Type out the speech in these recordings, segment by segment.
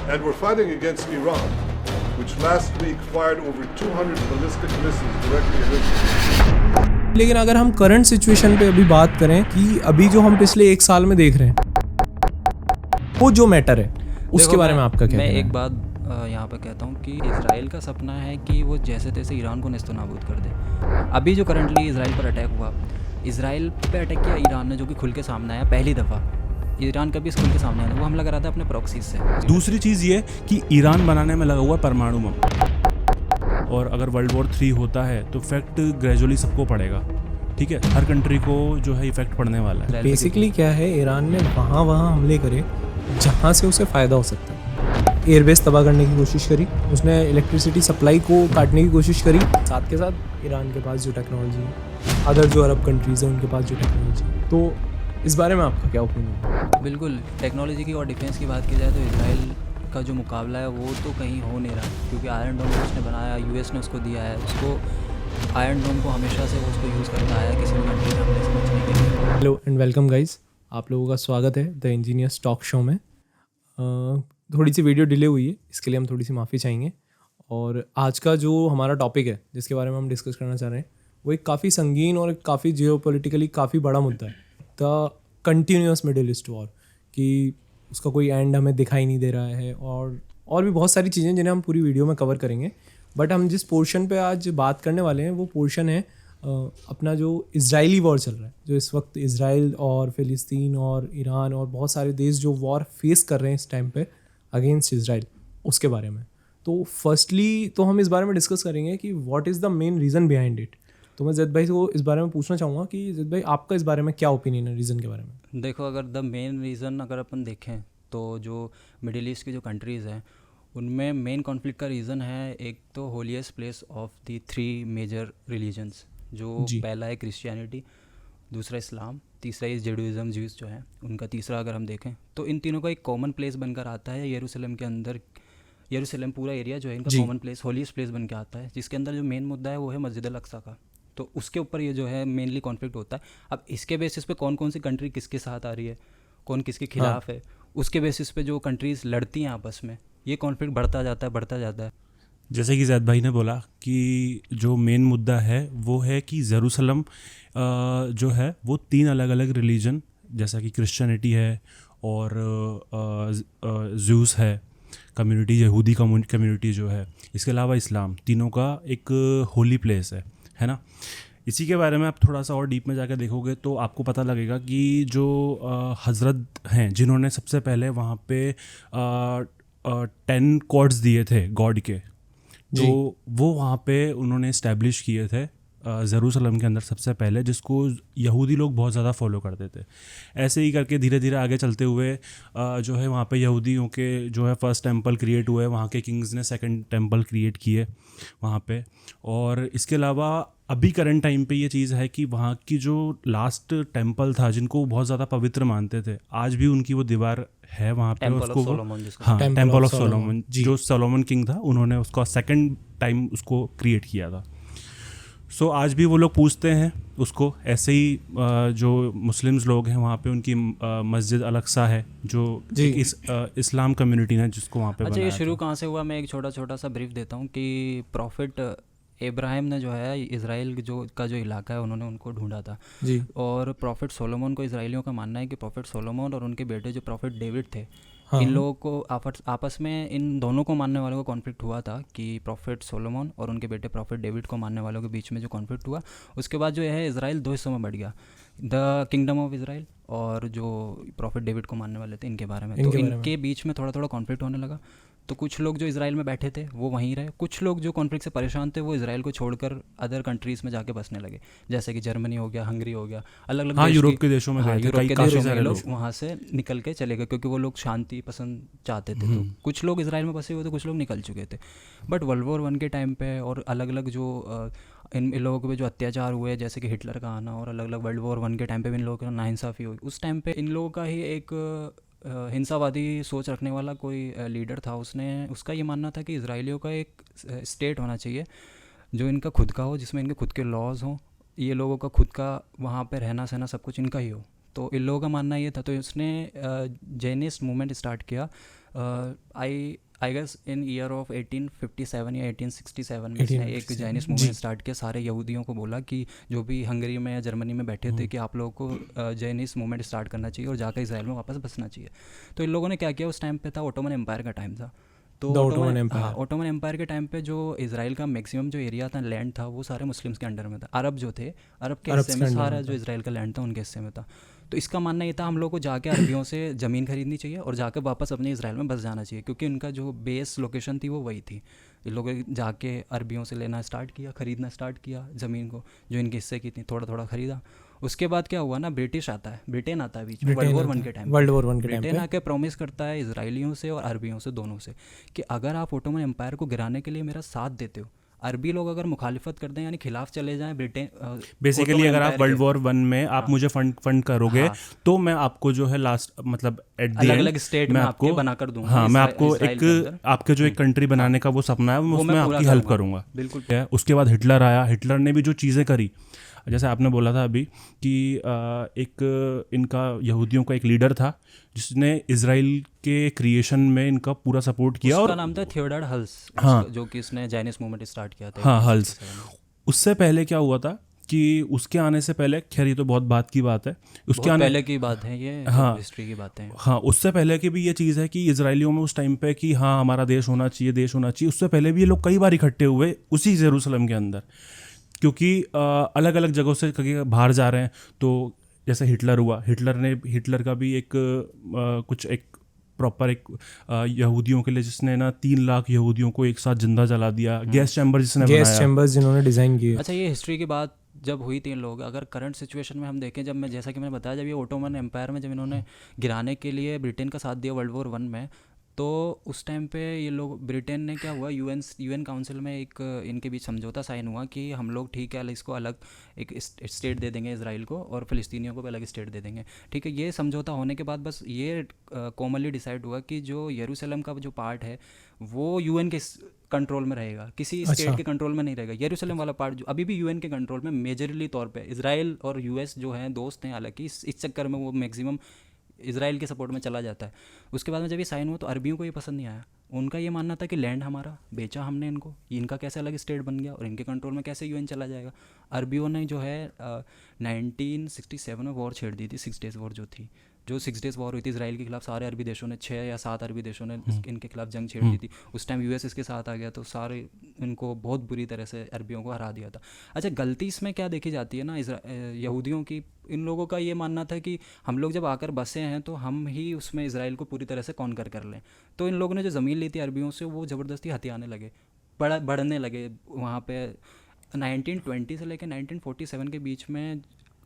And we're fighting against Iran, which last week fired over 200 ballistic missiles directly at Israel. लेकिन अगर हम current situation पे अभी बात करें कि अभी जो हम पिछले एक साल में देख रहे हैं वो जो मैटर है उसके बारे में आपका क्या कहना है? मैं एक बात यहाँ पर कहता हूँ कि इजराइल का सपना है कि वो जैसे तैसे ईरान को नेस्तनाबूद कर दे। अभी जो करंटली इजराइल पर अटैक हुआ, इजराइल पे अटैक किया ईरान ने, जो कि खुल के सामने आया पहली दफ़ा। ईरान कभी खुल के सामने आया, वो हमला करा था अपने प्रॉक्सीज से। दूसरी चीज़ ये कि ईरान बनाने में लगा हुआ परमाणु बम, और अगर वर्ल्ड वॉर 3 होता है तो इफेक्ट ग्रेजुअली सबको पड़ेगा। ठीक है, हर कंट्री को जो है इफेक्ट पड़ने वाला है। बेसिकली क्या है, ईरान ने वहाँ हमले करे जहाँ से उसे फ़ायदा हो सकता है। एयरबेस तबाह करने की कोशिश करी, उसने इलेक्ट्रिसिटी सप्लाई को काटने की कोशिश करी, साथ के साथ ईरान के पास जो टेक्नोलॉजी है, अदर जो अरब कंट्रीज़ हैं उनके पास जो टेक्नोलॉजी है। तो इस बारे में आपका क्या ओपिनियन है? बिल्कुल, टेक्नोलॉजी की और डिफेंस की बात की जाए तो इजराइल का जो मुकाबला है वो तो कहीं हो नहीं रहा, क्योंकि आयरन डोम उसने बनाया, यूएस ने उसको दिया है। उसको आयरन डोम को हमेशा से वो उसको यूज़ करता आया किसी भी कंट्री के हमले से बचने के लिए। हेलो एंड वेलकम गाइस, आप लोगों का स्वागत है द इंजीनियर्स टॉक शो में। थोड़ी सी वीडियो डिले हुई है, इसके लिए हम थोड़ी सी माफ़ी चाहेंगे। और आज का जो हमारा टॉपिक है जिसके बारे में हम डिस्कस करना चाह रहे हैं वो एक काफ़ी संगीन और एक काफ़ी जियोपॉलिटिकली काफ़ी बड़ा मुद्दा है, the continuous middle east war, कि उसका कोई एंड हमें दिखाई नहीं दे रहा है। और भी बहुत सारी चीज़ें जिन्हें हम पूरी वीडियो में कवर करेंगे। बट हम जिस पोर्शन पे आज बात करने वाले हैं वो पोर्शन है अपना जो इजरायली वॉर चल रहा है, जो इस वक्त इजराइल और फ़िलिस्तीन और ईरान और बहुत सारे देश जो वॉर फेस कर रहे हैं इस टाइम पे अगेंस्ट इजराइल, उसके बारे में। तो फर्स्टली तो हम इस बारे में डिस्कस करेंगे कि what is the main reason behind it. तो मैं जैद भाई को इस बारे में पूछना चाहूँगा कि जैद भाई आपका इस बारे में क्या ओपिनियन है रीज़न के बारे में? देखो, अगर द मेन रीज़न अगर अपन देखें तो जो मिडिल ईस्ट की जो कंट्रीज़ हैं उनमें मेन कॉन्फ्लिक्ट का रीज़न है, एक तो holiest place of the 3 major religions, जो पहला है क्रिश्चियनिटी, दूसरा इस्लाम, तीसरा है जुडाइज़म, ज्यूज़ जो है उनका तीसरा। अगर हम देखें तो इन तीनों का एक कॉमन प्लेस बनकर आता है यरूशलेम के अंदर। यरूशलेम पूरा एरिया जो है इनका कॉमन प्लेस, होलीएस्ट प्लेस बन के आता है, जिसके अंदर जो मेन मुद्दा है वो है मस्जिद अल अक्सा का। तो उसके ऊपर ये जो है मेनली कॉन्फ्लिक्ट होता है। अब इसके बेसिस पे कौन कौन सी कंट्री किसके साथ आ रही है, कौन किसके खिलाफ है, उसके बेसिस पे जो कंट्रीज़ लड़ती हैं आपस में, ये कॉन्फ्लिक्ट बढ़ता जाता है। जैसे कि जैद भाई ने बोला कि जो मेन मुद्दा है वो है कि जेरूसलम जो है वो 3 अलग अलग रिलीजन, जैसा कि क्रिश्चियनिटी है और ज्यूस है कम्युनिटी, यहूदी कम्युनिटी जो है, इसके अलावा इस्लाम, तीनों का एक होली प्लेस है ना। इसी के बारे में आप थोड़ा सा और डीप में जाकर देखोगे तो आपको पता लगेगा कि जो हज़रत हैं जिन्होंने सबसे पहले वहाँ पे 10 कॉर्ड्स दिए थे गॉड के, तो वो वहाँ पे उन्होंने इस्टेब्लिश किए थे जेरूसलम के अंदर सबसे पहले, जिसको यहूदी लोग बहुत ज़्यादा फॉलो करते थे। ऐसे ही करके धीरे धीरे आगे चलते हुए जो है वहाँ पे यहूदियों के जो है फर्स्ट टेंपल क्रिएट हुए, वहाँ के किंग्स ने सेकंड टेंपल क्रिएट किए वहाँ पे। और इसके अलावा अभी करंट टाइम पे ये चीज़ है कि वहाँ की जो लास्ट टेंपल था जिनको बहुत ज़्यादा पवित्र मानते थे, आज भी उनकी वो दीवार है वहाँ पे, उसको टेंपल ऑफ सोलोमन, जो सोलोमन किंग था उन्होंने उसका सेकंड टाइम उसको क्रिएट किया था। सो आज भी वो लोग पूछते हैं उसको। ऐसे ही जो मुस्लिम्स लोग हैं वहाँ पे उनकी मस्जिद अल अक्सा है, जो इस्लाम कम्युनिटी ने जिसको वहाँ पे अच्छा, बनाया ये शुरू था। कहाँ से हुआ, मैं एक छोटा सा ब्रीफ देता हूँ कि प्रॉफिट इब्राहिम ने जो है इजराइल जो इलाका है उन्होंने उनको ढूंढा था जी। और प्रॉफिट सोलोमन को, इजराइलियों का मानना है कि प्रॉफिट सोलोमन और उनके बेटे जो प्रॉफिट डेविड थे, इन लोगों को आपस में, इन दोनों को मानने वालों को कॉन्फ्लिक्ट हुआ था कि प्रॉफिट सोलोमन और उनके बेटे प्रॉफिट डेविड को मानने वालों के बीच में जो कॉन्फ्लिक्ट हुआ, उसके बाद जो है इजराइल 2 हिस्सों में बढ़ गया, द किंगडम ऑफ इजराइल और जो प्रॉफिट डेविड को मानने वाले थे इनके बारे में। तो इनके बीच में थोड़ा कॉन्फ्लिक्ट होने लगा। तो कुछ लोग जो इजराइल में बैठे थे वो वहीं रहे, कुछ लोग जो कॉन्फ्लिक्ट से परेशान थे वो इजराइल को छोड़कर अदर कंट्रीज़ में जाके बसने लगे, जैसे कि जर्मनी हो गया, हंगरी हो गया, अलग अलग यूरोप के देशों में लोग वहाँ से निकल के चले गए, क्योंकि वो लोग शांति पसंद चाहते थे। तो कुछ लोग इजराइल में बसे हुए थे, कुछ लोग निकल चुके थे। बट वर्ल्ड वॉर 1 के टाइम पे और अलग अलग जो इन लोगों पे जो अत्याचार हुए, जैसे कि हिटलर का आना, और अलग अलग वर्ल्ड वॉर 1 के टाइम पे भी इन लोगों की नाइंसाफ़ी हुई, उस टाइम पे इन लोगों का ही एक हिंसावादी सोच रखने वाला कोई लीडर था, उसका ये मानना था कि इजराइलियों का एक स्टेट होना चाहिए जो इनका खुद का हो, जिसमें इनके खुद के लॉज हों, ये लोगों का खुद का वहाँ पे रहना सहना सब कुछ इनका ही हो। तो इन लोगों का मानना ये था। तो इसने जैनिस्ट मूवमेंट स्टार्ट किया, I guess in year of 1857 या 1867 में इसने एक जाइनिस्ट मूवमेंट स्टार्ट किया। सारे यहूदियों को बोला कि जो भी हंगरी में या जर्मनी में बैठे थे कि आप लोगों को जाइनिस्ट मूवमेंट स्टार्ट करना चाहिए और जाकर इसराइल में वापस बसना चाहिए। तो इन लोगों ने क्या किया, उस टाइम पे था ओटोमन एम्पायर का टाइम था, तो ओटोमन एम्पायर के टाइम पे जो इसराइल का मैक्सिमम जो एरिया था, लैंड था, वो सारे मुस्लिम्स के अंडर में था। अरब जो थे, अरब के हिस्से में सारा जो इसराइल का लैंड था उनके हिस्से में था। तो इसका मानना ये था हम लोग को जाके अरबियों से ज़मीन खरीदनी चाहिए और जाके वापस अपने इसराइल में बस जाना चाहिए, क्योंकि उनका जो बेस लोकेशन थी वो वही थी। इन लोगों जाके अरबियों से लेना स्टार्ट किया, ख़रीदना स्टार्ट किया ज़मीन को, जो इनके हिस्से की थी, थोड़ा थोड़ा ख़रीदा। उसके बाद क्या हुआ ना, ब्रिटिश आता है, ब्रिटेन आता है बीच में, वर्ल्ड वॉर 1 के टाइम, ब्रिटेन आके प्रॉमिस करता है इसराइलियों से और अरबियों से, दोनों से, कि अगर आप ओटोमन एम्पायर को गिराने के लिए मेरा साथ देते हो, अरबी लोग अगर मुखालिफत कर दें यानी खिलाफ चले जाएं ब्रिटेन, बेसिकली अगर आप वर्ल्ड वॉर 1 में आप मुझे फंड करोगे तो मैं आपको जो है लास्ट मतलब एट द अलग स्टेट में आपको बनाकर दूंगा। हाँ, मैं आपको एक आपके जो एक कंट्री बनाने का वो सपना है वो उसमें आपकी हेल्प करूंगा। बिल्कुल। उसके बाद हिटलर आया, हिटलर ने भी जो चीज़ें करी, जैसे आपने बोला था अभी कि एक इनका यहूदियों का एक लीडर था जिसने इजराइल के क्रिएशन में इनका पूरा सपोर्ट किया, उसका और नाम था थियोडोर हल्स, हाँ, जो कि इसने जाइनिस्ट मूवमेंट स्टार्ट किया था। हाँ, हल्स। उससे पहले क्या हुआ था कि उसके आने से पहले, खैर ये तो बहुत बात की बात है, उसके आने पहले की बात है ये, हाँ, हिस्ट्री की बात है। हाँ, उससे पहले की भी ये चीज़ है कि इजराइलियों में उस टाइम पे कि हाँ हमारा देश होना चाहिए, देश होना चाहिए, उससे पहले भी ये लोग कई बार इकट्ठे हुए उसी जेरूसलम के अंदर, क्योंकि अलग अलग जगहों से बाहर जा रहे हैं। तो जैसे हिटलर हुआ, हिटलर का भी एक कुछ एक प्रॉपर एक यहूदियों के लिए जिसने ना 3 लाख यहूदियों को एक साथ जिंदा जला दिया, गैस चैम्बर जिसने बनाया, गैस चैम्बर्स जिन्होंने डिज़ाइन किए। अच्छा, ये हिस्ट्री की बात जब हुई 3 लोग, अगर करंट सिचुएशन में हम देखें, जब मैं जैसा कि मैंने बताया, जब ये ओटोमन एम्पायर में जब इन्होंने गिराने के लिए ब्रिटेन का साथ दिया वर्ल्ड वॉर 1 में, तो उस टाइम पे ये लोग, ब्रिटेन ने क्या हुआ, यूएन काउंसिल में एक इनके बीच समझौता साइन हुआ कि हम लोग ठीक है इसको अलग एक स्टेट दे देंगे इसराइल को, और फ़िलिस्तीनियों को भी अलग स्टेट दे देंगे। ठीक है, ये समझौता होने के बाद बस ये कॉमनली डिसाइड हुआ कि जो यरूशलेम का जो पार्ट है वो यूएन के कंट्रोल में रहेगा, किसी स्टेट के कंट्रोल में नहीं रहेगा। यरूशलेम वाला पार्ट जो अभी भी यूएन के कंट्रोल में मेजरली तौर पे, इसराइल और यूएस जो हैं दोस्त हैं, हालांकि इस चक्कर में वो मैक्सिमम इसराइल के सपोर्ट में चला जाता है। उसके बाद में जब ये साइन हुआ तो अरबियों को ये पसंद नहीं आया। उनका ये मानना था कि लैंड हमारा, बेचा हमने इनको, इनका कैसे अलग स्टेट बन गया और इनके कंट्रोल में कैसे यूएन चला जाएगा। अरबियों ने जो है 1967 में वॉर छेड़ दी थी, 6 डेज़ वॉर जो थी, जो 6 डेज़ वॉर हुई थी इसराइल के खिलाफ। सारे अरबी देशों ने, 6 या 7 अरबी देशों ने इनके खिलाफ जंग छेड़ दी थी। उस टाइम यूएस इसके साथ आ गया, तो सारे इनको बहुत बुरी तरह से अरबियों को हरा दिया था। अच्छा, गलती इसमें क्या देखी जाती है ना यहूदियों की, इन लोगों का ये मानना था कि हम लोग जब आकर बसे हैं तो हम ही उसमें इसराइल को पूरी तरह से कॉन्कर कर लें। तो इन लोगों ने जो ज़मीन ली थी अरबियों से, वो ज़बरदस्ती हथियाने लगे, बढ़ने लगे। वहाँ पे 1920 से लेकर 1947 के बीच में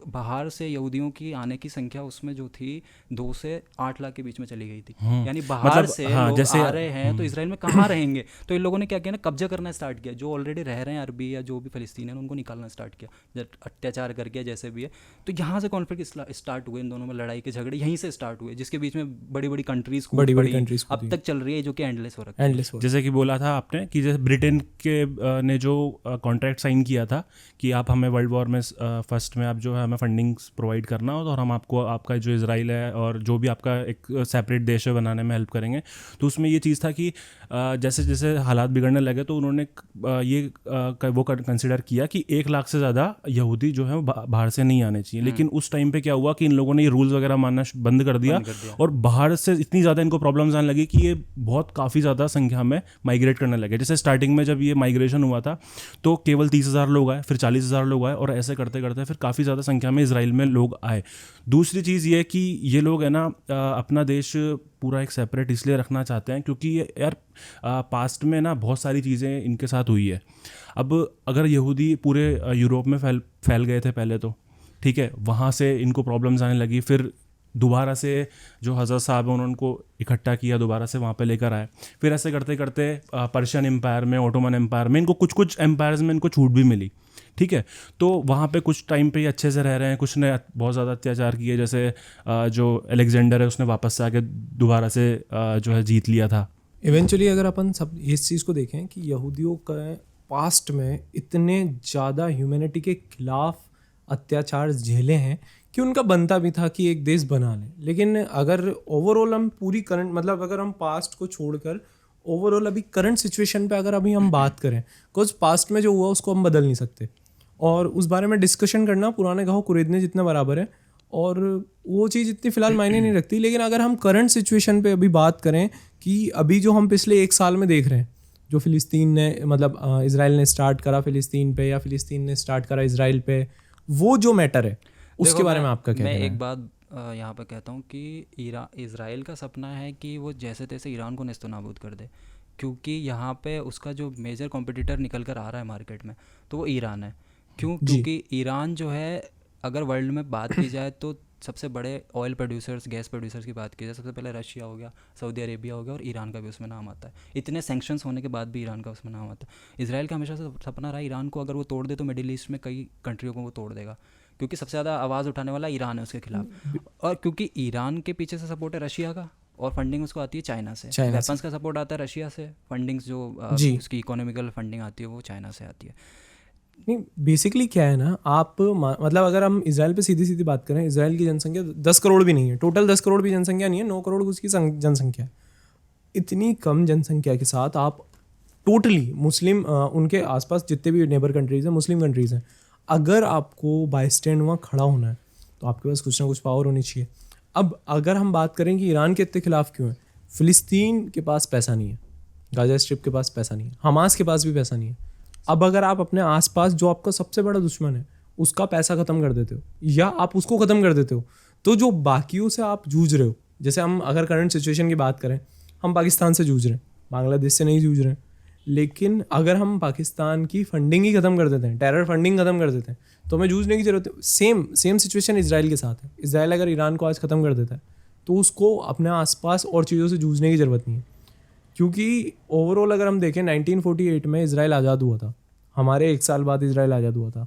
बाहर से यहूदियों की आने की संख्या उसमें जो थी 2 से 8 लाख के बीच में चली गई थी। यानी बाहर मतलब, से लोग जैसे आ रहे हैं तो इसराइल में कहाँ रहेंगे, तो इन लोगों ने क्या किया ना, कब्जा करना स्टार्ट किया। जो ऑलरेडी रह रहे हैं अरबी या जो भी फ़िलिस्तीनी हैं उनको निकालना स्टार्ट किया, अत्याचार करके जैसे भी है। तो यहाँ से कॉन्फ्लिक्ट स्टार्ट हुए, इन दोनों में लड़ाई के झगड़े यहीं से स्टार्ट हुए, जिसके बीच में बड़ी बड़ी कंट्रीज अब तक चल रही है, जो कि एंडलेस हो रहा है। जैसे कि बोला था आपने कि जैसे ब्रिटेन के ने जो कॉन्ट्रैक्ट साइन किया था कि आप हमें वर्ल्ड वॉर में फर्स्ट में आप जो है हमें फंडिंग प्रोवाइड करना हो और हम आपको आपका जो इजराइल है और जो भी आपका एक सेपरेट देश है बनाने में हेल्प करेंगे। तो उसमें ये चीज़ था कि जैसे जैसे हालात बिगड़ने लगे तो उन्होंने ये वो कंसिडर किया कि 1 लाख से ज़्यादा यहूदी जो है बाहर से नहीं आने चाहिए। लेकिन उस टाइम पे क्या हुआ कि इन लोगों ने ये रूल्स वगैरह मानना बंद कर दिया और बाहर से इतनी ज़्यादा इनको प्रॉब्लम्स आने लगी कि ये बहुत काफ़ी ज़्यादा संख्या में माइग्रेट करने लगे। जैसे स्टार्टिंग में जब ये माइग्रेशन हुआ था तो केवल 30,000 लोग आए, फिर 40,000 लोग आए और ऐसे करते करते फिर काफ़ी ज़्यादा संख्या में इसराइल में लोग आए। दूसरी चीज़ ये कि ये लोग है ना अपना देश पूरा एक सेपरेट इसलिए रखना चाहते हैं क्योंकि यार पास्ट में ना बहुत सारी चीज़ें इनके साथ हुई है। अब अगर यहूदी पूरे यूरोप में फैल गए थे पहले तो ठीक है, वहाँ से इनको प्रॉब्लम्स आने लगी, फिर दोबारा से जो हज़रत साहब हैं उन्होंने उनको इकट्ठा किया, दोबारा से वहाँ पे लेकर आए। फिर ऐसे करते करते पर्शियन एम्पायर में, ओटोमन एम्पायर में, इनको कुछ एम्पायर्स में इनको छूट भी मिली। ठीक है, तो वहाँ पे कुछ टाइम पे ही अच्छे से रह रहे हैं, कुछ ने बहुत ज़्यादा अत्याचार किए, जैसे जो अलेक्जेंडर है उसने वापस से आके दोबारा से जो है जीत लिया था। इवेंचुअली अगर अपन सब इस चीज़ को देखें कि यहूदियों का पास्ट में इतने ज़्यादा ह्यूमैनिटी के खिलाफ अत्याचार झेले हैं कि उनका बनता भी था कि एक देश बना लें। लेकिन अगर ओवरऑल हम पूरी करंट मतलब अगर हम पास्ट को छोड़कर ओवरऑल अभी करंट सिचुएशन पे अगर अभी हम बात करें, बिकॉज पास्ट में जो हुआ उसको हम बदल नहीं सकते और उस बारे में डिस्कशन करना पुराने घाव कुरेदने जितना बराबर है और वो चीज़ इतनी फ़िलहाल मायने नहीं रखती। लेकिन अगर हम करंट सिचुएशन पे अभी बात करें कि अभी जो हम पिछले 1 साल में देख रहे हैं, जो फ़िलिस्तीन ने मतलब इज़राइल ने स्टार्ट करा फ़िलिस्तीन पे या फ़िलिस्तीन ने स्टार्ट करा इज़राइल पे, वो जो मैटर है उसके बारे में आपका क्या कहना है? मैं एक बात यहाँ पे कहता हूँ कि इज़राइल का सपना है कि वो जैसे तैसे ईरान को नेस्तनाबूद कर दे, क्योंकि यहाँ पे उसका जो मेजर कॉम्पिटिटर निकल कर आ रहा है मार्केट में तो वो ईरान है। क्योंकि ईरान जो है, अगर वर्ल्ड में बात की जाए तो सबसे बड़े ऑयल प्रोड्यूसर्स, गैस प्रोड्यूसर्स की बात की जाए, सबसे पहले रशिया हो गया, सऊदी अरेबिया हो गया और ईरान का भी उसमें नाम आता है। इतने सैंक्शंस होने के बाद भी ईरान का उसमें नाम आता है। इजराइल का हमेशा से सपना रहा ईरान को अगर वो तोड़ दे तो मिडिल ईस्ट में कई कंट्रियों को वो तोड़ देगा, क्योंकि सबसे ज़्यादा आवाज़ उठाने वाला ईरान है उसके खिलाफ। और क्योंकि ईरान के पीछे से सपोर्ट है रशिया का और फंडिंग उसको आती है चाइना से। वेपन्स का सपोर्ट आता है रशिया से, फंडिंग्स जो उसकी इकोनॉमिकल फंडिंग आती है वो चाइना से आती है। नहीं, बेसिकली क्या है ना, आप मतलब अगर हम इजराइल पे सीधी सीधी बात करें, इजराइल की जनसंख्या 10 करोड़ भी नहीं है, टोटल 10 करोड़ भी जनसंख्या नहीं है, 9 करोड़ उसकी जनसंख्या है। इतनी कम जनसंख्या के साथ आप टोटली मुस्लिम उनके आसपास जितने भी नेबर कंट्रीज़ हैं, मुस्लिम कंट्रीज़ हैं, अगर आपको बाई स्टैंड वहाँ खड़ा होना है तो आपके पास कुछ ना कुछ पावर होनी चाहिए। अब अगर हम बात करें कि ईरान के इतने खिलाफ क्यों है, फ़िलिस्तीन के पास पैसा नहीं है, गाज़ा स्ट्रिप के पास पैसा नहीं है, हमास के पास भी पैसा नहीं है। अब अगर आप अपने आसपास जो आपका सबसे बड़ा दुश्मन है उसका पैसा ख़त्म कर देते हो या आप उसको ख़त्म कर देते हो, तो जो बाकियों से आप जूझ रहे हो, जैसे हम अगर करंट सिचुएशन की बात करें, हम पाकिस्तान से जूझ रहे हैं, बांग्लादेश से नहीं जूझ रहे हैं, लेकिन अगर हम पाकिस्तान की फंडिंग ही ख़त्म कर देते हैं, टेरर फंडिंग ख़त्म कर देते हैं, तो हमें जूझने की ज़रूरत है। सेम सिचुएशन इजराइल के साथ है। इजराइल अगर ईरान को आज ख़त्म कर देता है तो उसको अपने आसपास और चीज़ों से जूझने की ज़रूरत नहीं है, क्योंकि ओवरऑल अगर हम देखें 1948 में इजराइल आज़ाद हुआ था, हमारे 1 साल बाद इजराइल आज़ाद हुआ था।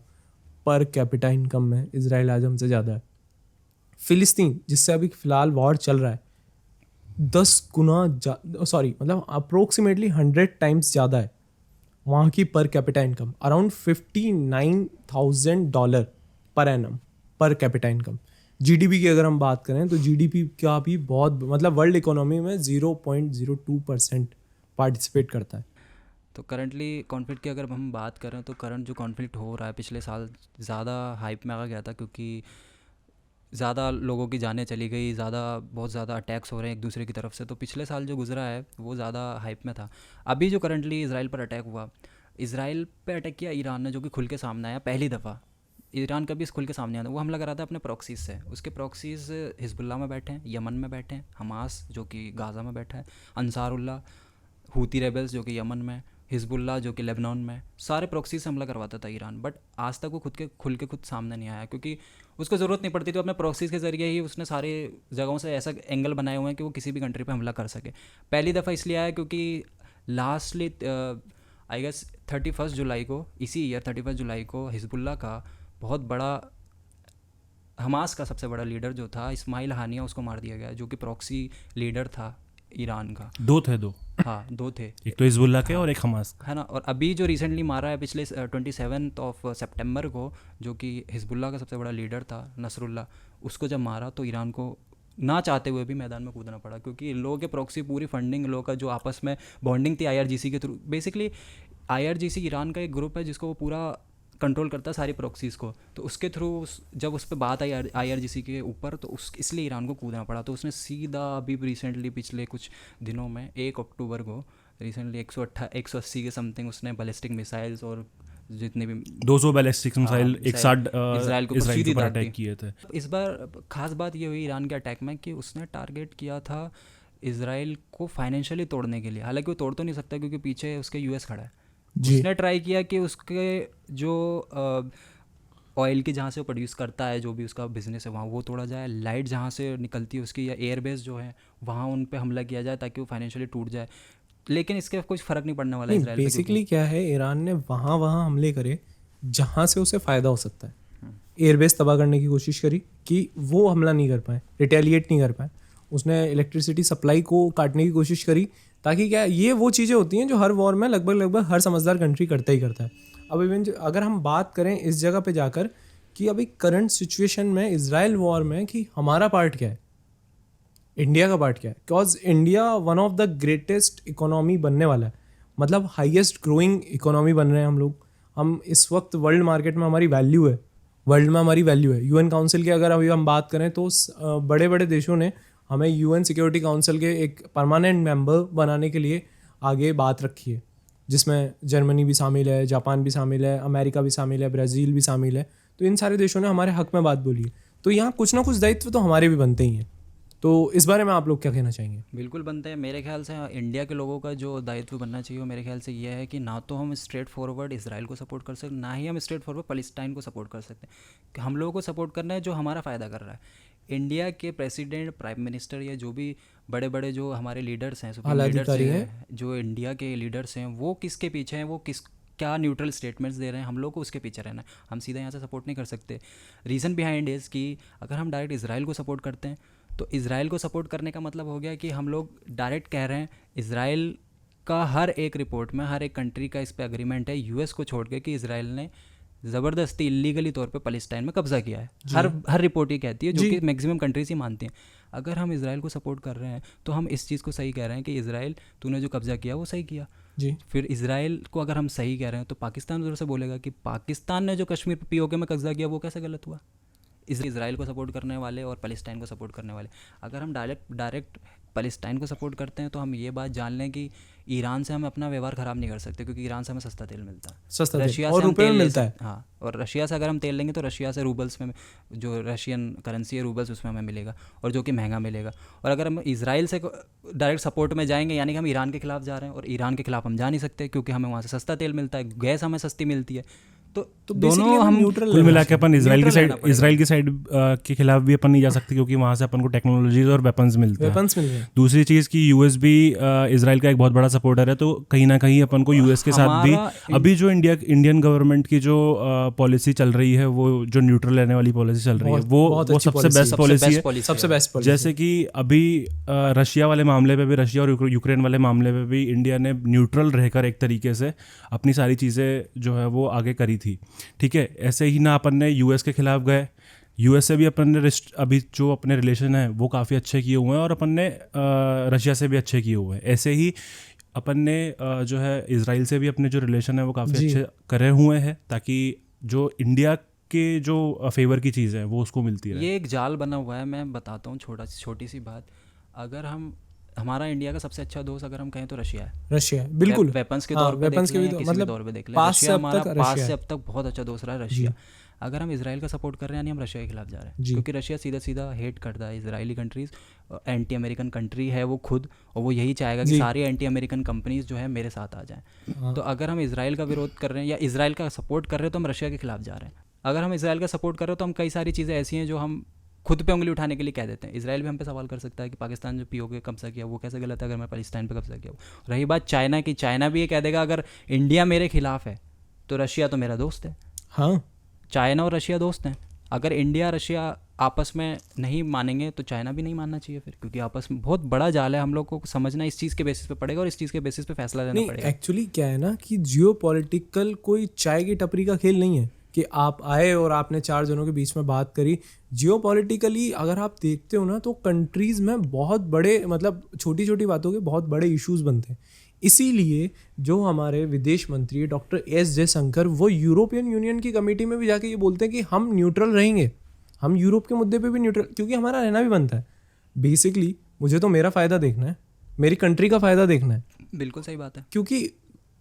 पर कैपिटा इनकम में इजराइल आज हमसे ज़्यादा है। फ़िलिस्तीन जिससे अभी फ़िलहाल वॉर चल रहा है 10 गुना मतलब अप्रोक्सीमेटली 100 टाइम्स ज़्यादा है वहाँ की per capita income, around $59,000 per annum per capita income. GDP की अगर हम बात करें तो जीडीपी का भी बहुत मतलब वर्ल्ड इकोनॉमी में 0.02% पार्टिसिपेट करता है। तो करंटली कॉन्फ्लिक्ट की अगर हम बात करें तो करंट जो कॉन्फ्लिक्ट हो रहा है पिछले साल ज़्यादा हाइप में आ गया था, क्योंकि ज़्यादा लोगों की जानें चली गई, बहुत ज़्यादा अटैक्स हो रहे हैं एक दूसरे की तरफ से। तो पिछले साल जो गुजरा है वो ज़्यादा हाइप में था। अभी जो करंटली इजराइल पर अटैक हुआ, इजराइल पे अटैक किया ईरान ने, जो कि खुल के सामने आया पहली दफ़ा। ईरान का भी खुल के सामने आया, वो हमला करा था अपने प्रॉक्सीज से। उसके प्रॉक्सीज हिजबुल्लाह में बैठे हैं, यमन में बैठे हैं, हमास जो कि गाज़ा में बैठा है, अंसारुल्लाह, हूती रेबल्स जो कि यमन में, हिजबुल्लाह जो कि लेबनान में, सारे प्रॉक्सी से हमला करवाता था ईरान। बट आज तक वो खुल के सामने नहीं आया, क्योंकि उसको ज़रूरत नहीं पड़ती। तो अपने प्रॉक्सीज के ज़रिए ही उसने सारे जगहों से ऐसा एंगल बनाए हुए हैं कि वो किसी भी कंट्री पे हमला कर सके। पहली दफ़ा इसलिए आया क्योंकि लास्टली आई गेस 31 जुलाई को, इसी ईयर 31 जुलाई को हिजबुल्लाह का बहुत बड़ा, हमास का सबसे बड़ा लीडर जो था इस्माइल हानिया, उसको मार दिया गया, जो कि प्रॉक्सी लीडर था ईरान का। दो हाँ, 2 थे, एक तो हिजबुल्लाह के और एक हमास का, है ना। और अभी जो रिसेंटली मारा है पिछले 27 सितंबर को, जो कि हिजबुल्लाह का सबसे बड़ा लीडर था नसरुल्लाह, उसको जब मारा तो ईरान को ना चाहते हुए भी मैदान में कूदना पड़ा, क्योंकि इन लोगों के प्रॉक्सी पूरी फंडिंग, लोगों का जो आपस में बॉन्डिंग थी IRGC के थ्रू। बेसिकली IRGC ईरान का एक ग्रुप है जिसको वो पूरा कंट्रोल करता है सारी प्रॉक्सीज़ को। तो उसके थ्रू जब उस पर बात आई IRGC के ऊपर, तो इसलिए ईरान को कूदना पड़ा। तो उसने सीधा अभी रिसेंटली पिछले कुछ दिनों में 1 अक्टूबर को रिसेंटली 180 के समथिंग उसने बैलिस्टिक मिसाइल्स और जितने भी 200 बैलिस्टिक मिसाइल एक साथ इजराइल को इजराइल पर अटैक किए थे। इस बार खास बात ये हुई ईरान के अटैक में कि उसने टारगेट किया था इजराइल को फाइनेंशियली तोड़ने के लिए। हालांकि वो तोड़ तो नहीं सकता क्योंकि पीछे उसके US खड़ा है। उसने ट्राई किया कि उसके जो ऑयल की जहाँ से वो प्रोड्यूस करता है, जो भी उसका बिजनेस है, वहाँ वो तोड़ा जाए। लाइट जहाँ से निकलती है उसकी, या एयरबेस जो है वहाँ उन पे हमला किया जाए ताकि वो फाइनेंशियली टूट जाए। लेकिन इसके कुछ फ़र्क नहीं पड़ने वाला इजराइल पे। बेसिकली क्या है, ईरान ने वहाँ हमले करे जहाँ से उसे फ़ायदा हो सकता है। एयरबेस तबाह करने की कोशिश करी कि वो हमला नहीं कर पाए, रिटेलिएट नहीं कर पाए। उसने इलेक्ट्रिसिटी सप्लाई को काटने की कोशिश करी, ताकि क्या, ये वो चीज़ें होती हैं जो हर वॉर में लगभग हर समझदार कंट्री करता ही करता है। अब इवन अगर हम बात करें इस जगह पे जाकर कि अभी करंट सिचुएशन में इजराइल वॉर में कि हमारा पार्ट क्या है, इंडिया का पार्ट क्या है। Because India one of the greatest economy बनने वाला है, मतलब हाईएस्ट ग्रोइंग इकोनॉमी बन रहे हैं हम लोग। हम इस वक्त वर्ल्ड मार्केट में हमारी वैल्यू है, वर्ल्ड में हमारी वैल्यू है। यूएन काउंसिल की अगर अभी हम बात करें तो बड़े बड़े देशों ने हमें यूएन सिक्योरिटी काउंसिल के एक परमानेंट मेंबर बनाने के लिए आगे बात रखी है, जिसमें जर्मनी भी शामिल है, जापान भी शामिल है, अमेरिका भी शामिल है, ब्राज़ील भी शामिल है। तो इन सारे देशों ने हमारे हक में बात बोली है। तो यहाँ कुछ ना कुछ दायित्व तो हमारे भी बनते ही हैं। तो इस बारे में आप लोग क्या कहना चाहेंगे? बिल्कुल बनते हैं। मेरे ख्याल से इंडिया के लोगों का जो दायित्व बनना चाहिए वो मेरे ख्याल से ये है कि ना तो हम स्ट्रेट फॉरवर्ड इसराइल को सपोर्ट कर सकते, ना ही हम स्ट्रेट फॉरवर्ड पैलेस्टाइन को सपोर्ट कर सकते हैं। हम लोगों को सपोर्ट करना है जो हमारा फ़ायदा कर रहा है। इंडिया के प्रेसिडेंट, प्राइम मिनिस्टर या जो भी बड़े बड़े जो हमारे लीडर्स हैं, सुप्रीम लीडर्स हैं, जो इंडिया के लीडर्स हैं, वो किसके पीछे हैं, वो क्या न्यूट्रल स्टेटमेंट्स दे रहे हैं, हम लोग को उसके पीछे रहना है। हम सीधा यहाँ से सपोर्ट नहीं कर सकते। रीज़न बिहाइंड इज़ कि अगर हम डायरेक्ट इसराइल को सपोर्ट करते हैं तो इसराइल को सपोर्ट करने का मतलब हो गया कि हम लोग डायरेक्ट कह रहे हैं इसराइल का हर एक रिपोर्ट में, हर एक कंट्री का इस पे एग्रीमेंट है, यूएस को छोड़ के, कि इसराइल ने ज़बरदस्ती इलीगली तौर पे पैलेस्टाइन में कब्जा किया है। हर रिपोर्ट ये कहती है, जो कि मैक्सिमम कंट्रीज ही मानती हैं। अगर हम इसराइल को सपोर्ट कर रहे हैं तो हम इस चीज़ को सही कह रहे हैं कि इसराइल, तूने जो कब्जा किया वो सही किया जी। फिर इसराइल को अगर हम सही कह रहे हैं तो पाकिस्तान ज़रूर से बोलेगा कि पाकिस्तान ने जो कश्मीर पे पीओके में कब्जा किया वो कैसे गलत हुआ। इसराइल को सपोर्ट करने वाले और पैलेस्टाइन को सपोर्ट करने वाले, अगर हम डायरेक्ट पैलेस्टाइन को सपोर्ट करते हैं तो हम ये बात जान लें कि ईरान से हम अपना व्यवहार ख़राब नहीं कर सकते, क्योंकि ईरान से हमें सस्ता तेल मिलता है, सस्ता रशिया और से हम रुपये में तेल मिलता है। हाँ, और रशिया से अगर हम तेल लेंगे तो रशिया से रूबल्स में, जो रशियन करेंसी है रूबल्स, उसमें हमें मिलेगा, और जो कि महंगा मिलेगा। और अगर हम इसराइल से डायरेक्ट सपोर्ट में जाएंगे, यानी कि हम ईरान के खिलाफ जा रहे हैं, और ईरान के खिलाफ हम जा नहीं सकते क्योंकि हमें वहाँ से सस्ता तेल मिलता है, गैस हमें सस्ती मिलती है। तो दोनों हम न्यूट्रल, कुल मिला के अपन इसराइल की साइड के खिलाफ भी अपन नहीं जा सकते, क्योंकि वहाँ से अपन को टेक्नोलॉजीज और वेपन्स मिलते हैं। दूसरी चीज़ कि यूएस भी इसराइल का एक बहुत बड़ा सपोर्टर है, तो कहीं ना कहीं अपन को यूएस के साथ भी अभी जो इंडियन गवर्नमेंट की जो पॉलिसी चल रही है, वो जो न्यूट्रल रहने वाली पॉलिसी चल रही है, वो सबसे बेस्ट पॉलिसी है, सबसे बेस्ट पॉलिसी। जैसे कि अभी रशिया वाले मामले पे भी, रशिया और यूक्रेन वाले मामले पे भी इंडिया ने न्यूट्रल रहकर एक तरीके से अपनी सारी चीज़ें जो है वो आगे करी थी। ठीक है, ऐसे ही ना अपन ने यूएस के खिलाफ गए, यूएस से भी अपन ने अभी जो अपने रिलेशन है वो काफ़ी अच्छे किए हुए हैं, और अपन ने रशिया से भी अच्छे किए हुए हैं। ऐसे ही अपन ने जो है इसराइल से भी अपने जो रिलेशन है वो काफ़ी अच्छे करे हुए हैं, ताकि जो इंडिया के जो फेवर की चीज़ है वो उसको मिलती रहे। ये एक जाल बना हुआ है। मैं बताता हूँ छोटी सी बात। अगर हमारा इंडिया का सबसे अच्छा दोस्त अगर हम कहें तो रशिया है, बिल्कुल। वेपन्स के तौर पे देख लें, किसी भी तौर पे देख लें, रशिया हमारा पास से अब तक बहुत अच्छा दोस्त रहा है रशिया। अगर हम इसराइल का सपोर्ट कर रहे हैं, यानी हम रशिया के खिलाफ जा रहे हैं, क्योंकि रशिया सीधा सीधा हेट करता है Israeli countries, anti American country है वो खुद, और वो यही चाहेगा कि सारी एंटी अमेरिकन कंपनीज जो है मेरे साथ आ जाएं। तो अगर हम इसराइल का विरोध कर रहे हैं या इसराइल का सपोर्ट कर रहे हैं तो हम रशिया के खिलाफ जा रहे हैं। अगर हम इसराइल का सपोर्ट कर रहे हो तो हम कई सारी चीज़ें ऐसी हैं जो हम खुद पे उंगली उठाने के लिए कह देते हैं। इसराइल भी हम पे सवाल कर सकता है कि पाकिस्तान जो पीओके कब्जा किया वो कैसे गलत है, अगर मैं पैलेस्टाइन पे कब्जा किया। रही बात चाइना की, चाइना भी ये कह देगा अगर इंडिया मेरे खिलाफ है तो रशिया तो मेरा दोस्त है। हाँ, चाइना और रशिया दोस्त हैं। अगर इंडिया रशिया आपस में नहीं मानेंगे तो चाइना भी नहीं मानना चाहिए फिर, क्योंकि आपस में बहुत बड़ा जाल है। हम लोग को समझना इस चीज़ के बेसिस पे पड़ेगा और इस चीज़ के बेसिस पे फैसला लेना पड़ेगा। एक्चुअली क्या है ना कि जियोपॉलिटिकल कोई चाय की टपरी का खेल नहीं है कि आप आए और आपने चार जनों के बीच में बात करी। जियोपॉलिटिकली अगर आप देखते हो ना तो कंट्रीज़ में बहुत बड़े, मतलब छोटी छोटी बातों के बहुत बड़े इश्यूज बनते हैं। इसीलिए जो हमारे विदेश मंत्री डॉक्टर एस जयशंकर, वो यूरोपियन यूनियन की कमेटी में भी जाके ये बोलते हैं कि हम न्यूट्रल रहेंगे, हम यूरोप के मुद्दे पे भी न्यूट्रल, क्योंकि हमारा रहना भी बनता है। बेसिकली मुझे तो मेरा फ़ायदा देखना है, मेरी कंट्री का फ़ायदा देखना है। बिल्कुल सही बात है, क्योंकि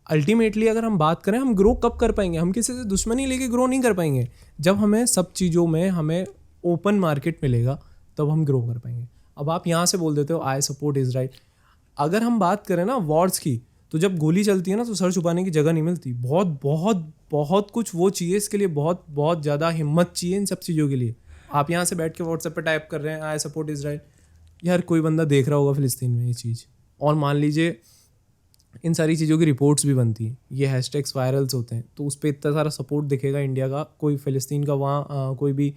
अल्टीमेटली अगर हम बात करें, हम ग्रो कब कर पाएंगे? हम किसी से दुश्मनी लेके ग्रो नहीं कर पाएंगे। जब हमें सब चीज़ों में हमें ओपन मार्केट मिलेगा तब हम ग्रो कर पाएंगे। अब आप यहाँ से बोल देते हो आई सपोर्ट इजराइल। अगर हम बात करें ना वॉर्स की, तो जब गोली चलती है ना तो सर छुपाने की जगह नहीं मिलती। बहुत बहुत बहुत कुछ वो चाहिए इसके लिए, बहुत बहुत ज़्यादा हिम्मत चाहिए इन सब चीज़ों के लिए। आप यहाँ से बैठ के व्हाट्सएप पे टाइप कर रहे हैं आई सपोर्ट इजराइल, यार कोई बंदा देख रहा होगा फ़िलिस्तीन में ये चीज़, और मान लीजिए इन सारी चीज़ों की रिपोर्ट्स भी बनती हैं, ये हैशटैग्स वायरल्स होते हैं, तो उस पर इतना सारा सपोर्ट दिखेगा इंडिया का। कोई फ़िलिस्तीन का वहाँ कोई भी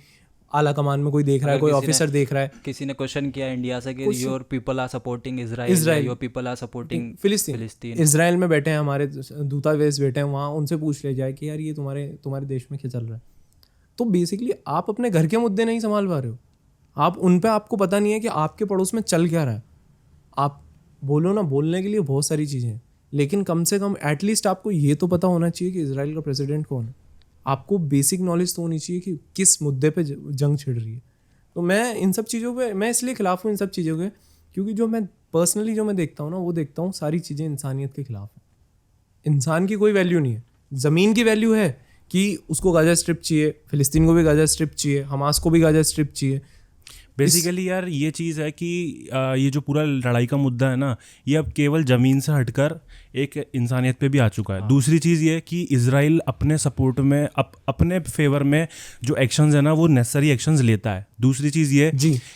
आला कमान में कोई देख रहा है, कोई ऑफिसर देख रहा है, किसी ने क्वेश्चन किया इंडिया से कि your people are supporting Israel, your people are supporting Palestine, Israel में बैठे हैं हमारे दूतावास बैठे हैं वहाँ, उनसे पूछ लिया जाए कि यार ये तुम्हारे देश में क्या चल रहा है। तो बेसिकली आप अपने घर के मुद्दे नहीं संभाल पा रहे हो, आप उन पे आपको पता नहीं है कि आपके पड़ोस में चल क्या रहा है। आप बोलो ना, बोलने के लिए बहुत सारी चीज़ें हैं, लेकिन कम से कम एटलीस्ट आपको ये तो पता होना चाहिए कि इजराइल का प्रेसिडेंट कौन है। आपको बेसिक नॉलेज तो होनी चाहिए कि किस मुद्दे पे जंग छिड़ रही है। तो मैं इन सब चीज़ों पे मैं इसलिए खिलाफ हूँ इन सब चीज़ों के, क्योंकि जो मैं पर्सनली जो मैं देखता हूँ ना, वो देखता हूँ सारी चीज़ें इंसानियत के खिलाफ है। इंसान की कोई वैल्यू नहीं है। ज़मीन की वैल्यू है कि उसको गाजा स्ट्रिप चाहिए, फिलिस्तीन को भी गाजा स्ट्रिप चाहिए, हमास को भी गाजा स्ट्रिप चाहिए। बेसिकली यार ये चीज़ है कि ये जो पूरा लड़ाई का मुद्दा है ना, ये अब केवल ज़मीन से हटकर एक इंसानियत पे भी आ चुका है। दूसरी चीज़ ये है कि इजराइल अपने सपोर्ट में अपने फेवर में जो एक्शंस है ना, वो नेसेसरी एक्शंस लेता है। दूसरी चीज़ ये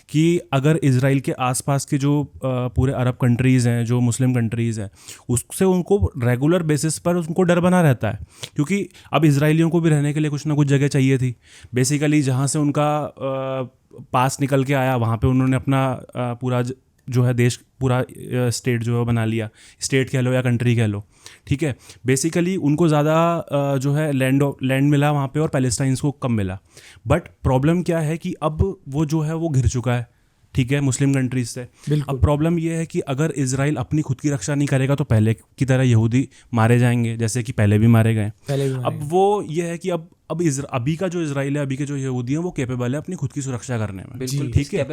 कि अगर इजराइल के आसपास के जो पूरे अरब कंट्रीज़ हैं, जो मुस्लिम कंट्रीज़ हैं, उससे उनको रेगुलर बेसिस पर उनको डर बना रहता है, क्योंकि अब इजराइलियों को भी रहने के लिए कुछ ना कुछ जगह चाहिए थी। बेसिकली जहाँ से उनका पास निकल के आया, वहाँ पे उन्होंने अपना पूरा जो है देश, पूरा स्टेट जो है बना लिया। स्टेट कह लो या कंट्री कह लो, ठीक है। बेसिकली उनको ज़्यादा जो है लैंड मिला वहाँ पे, और पैलेस्टाइंस को कम मिला। बट प्रॉब्लम क्या है कि अब वो जो है वो घिर चुका है, ठीक है, मुस्लिम कंट्रीज से। अब प्रॉब्लम ये है कि अगर इजराइल अपनी खुद की रक्षा नहीं करेगा तो पहले की तरह यहूदी मारे जाएंगे, जैसे कि पहले भी मारे गए। अब वो ये है कि अभी का जो इजराइल है, अभी के जो यहूदी हैं, वो कैपेबल है अपनी खुद की सुरक्षा करने में, ठीक है।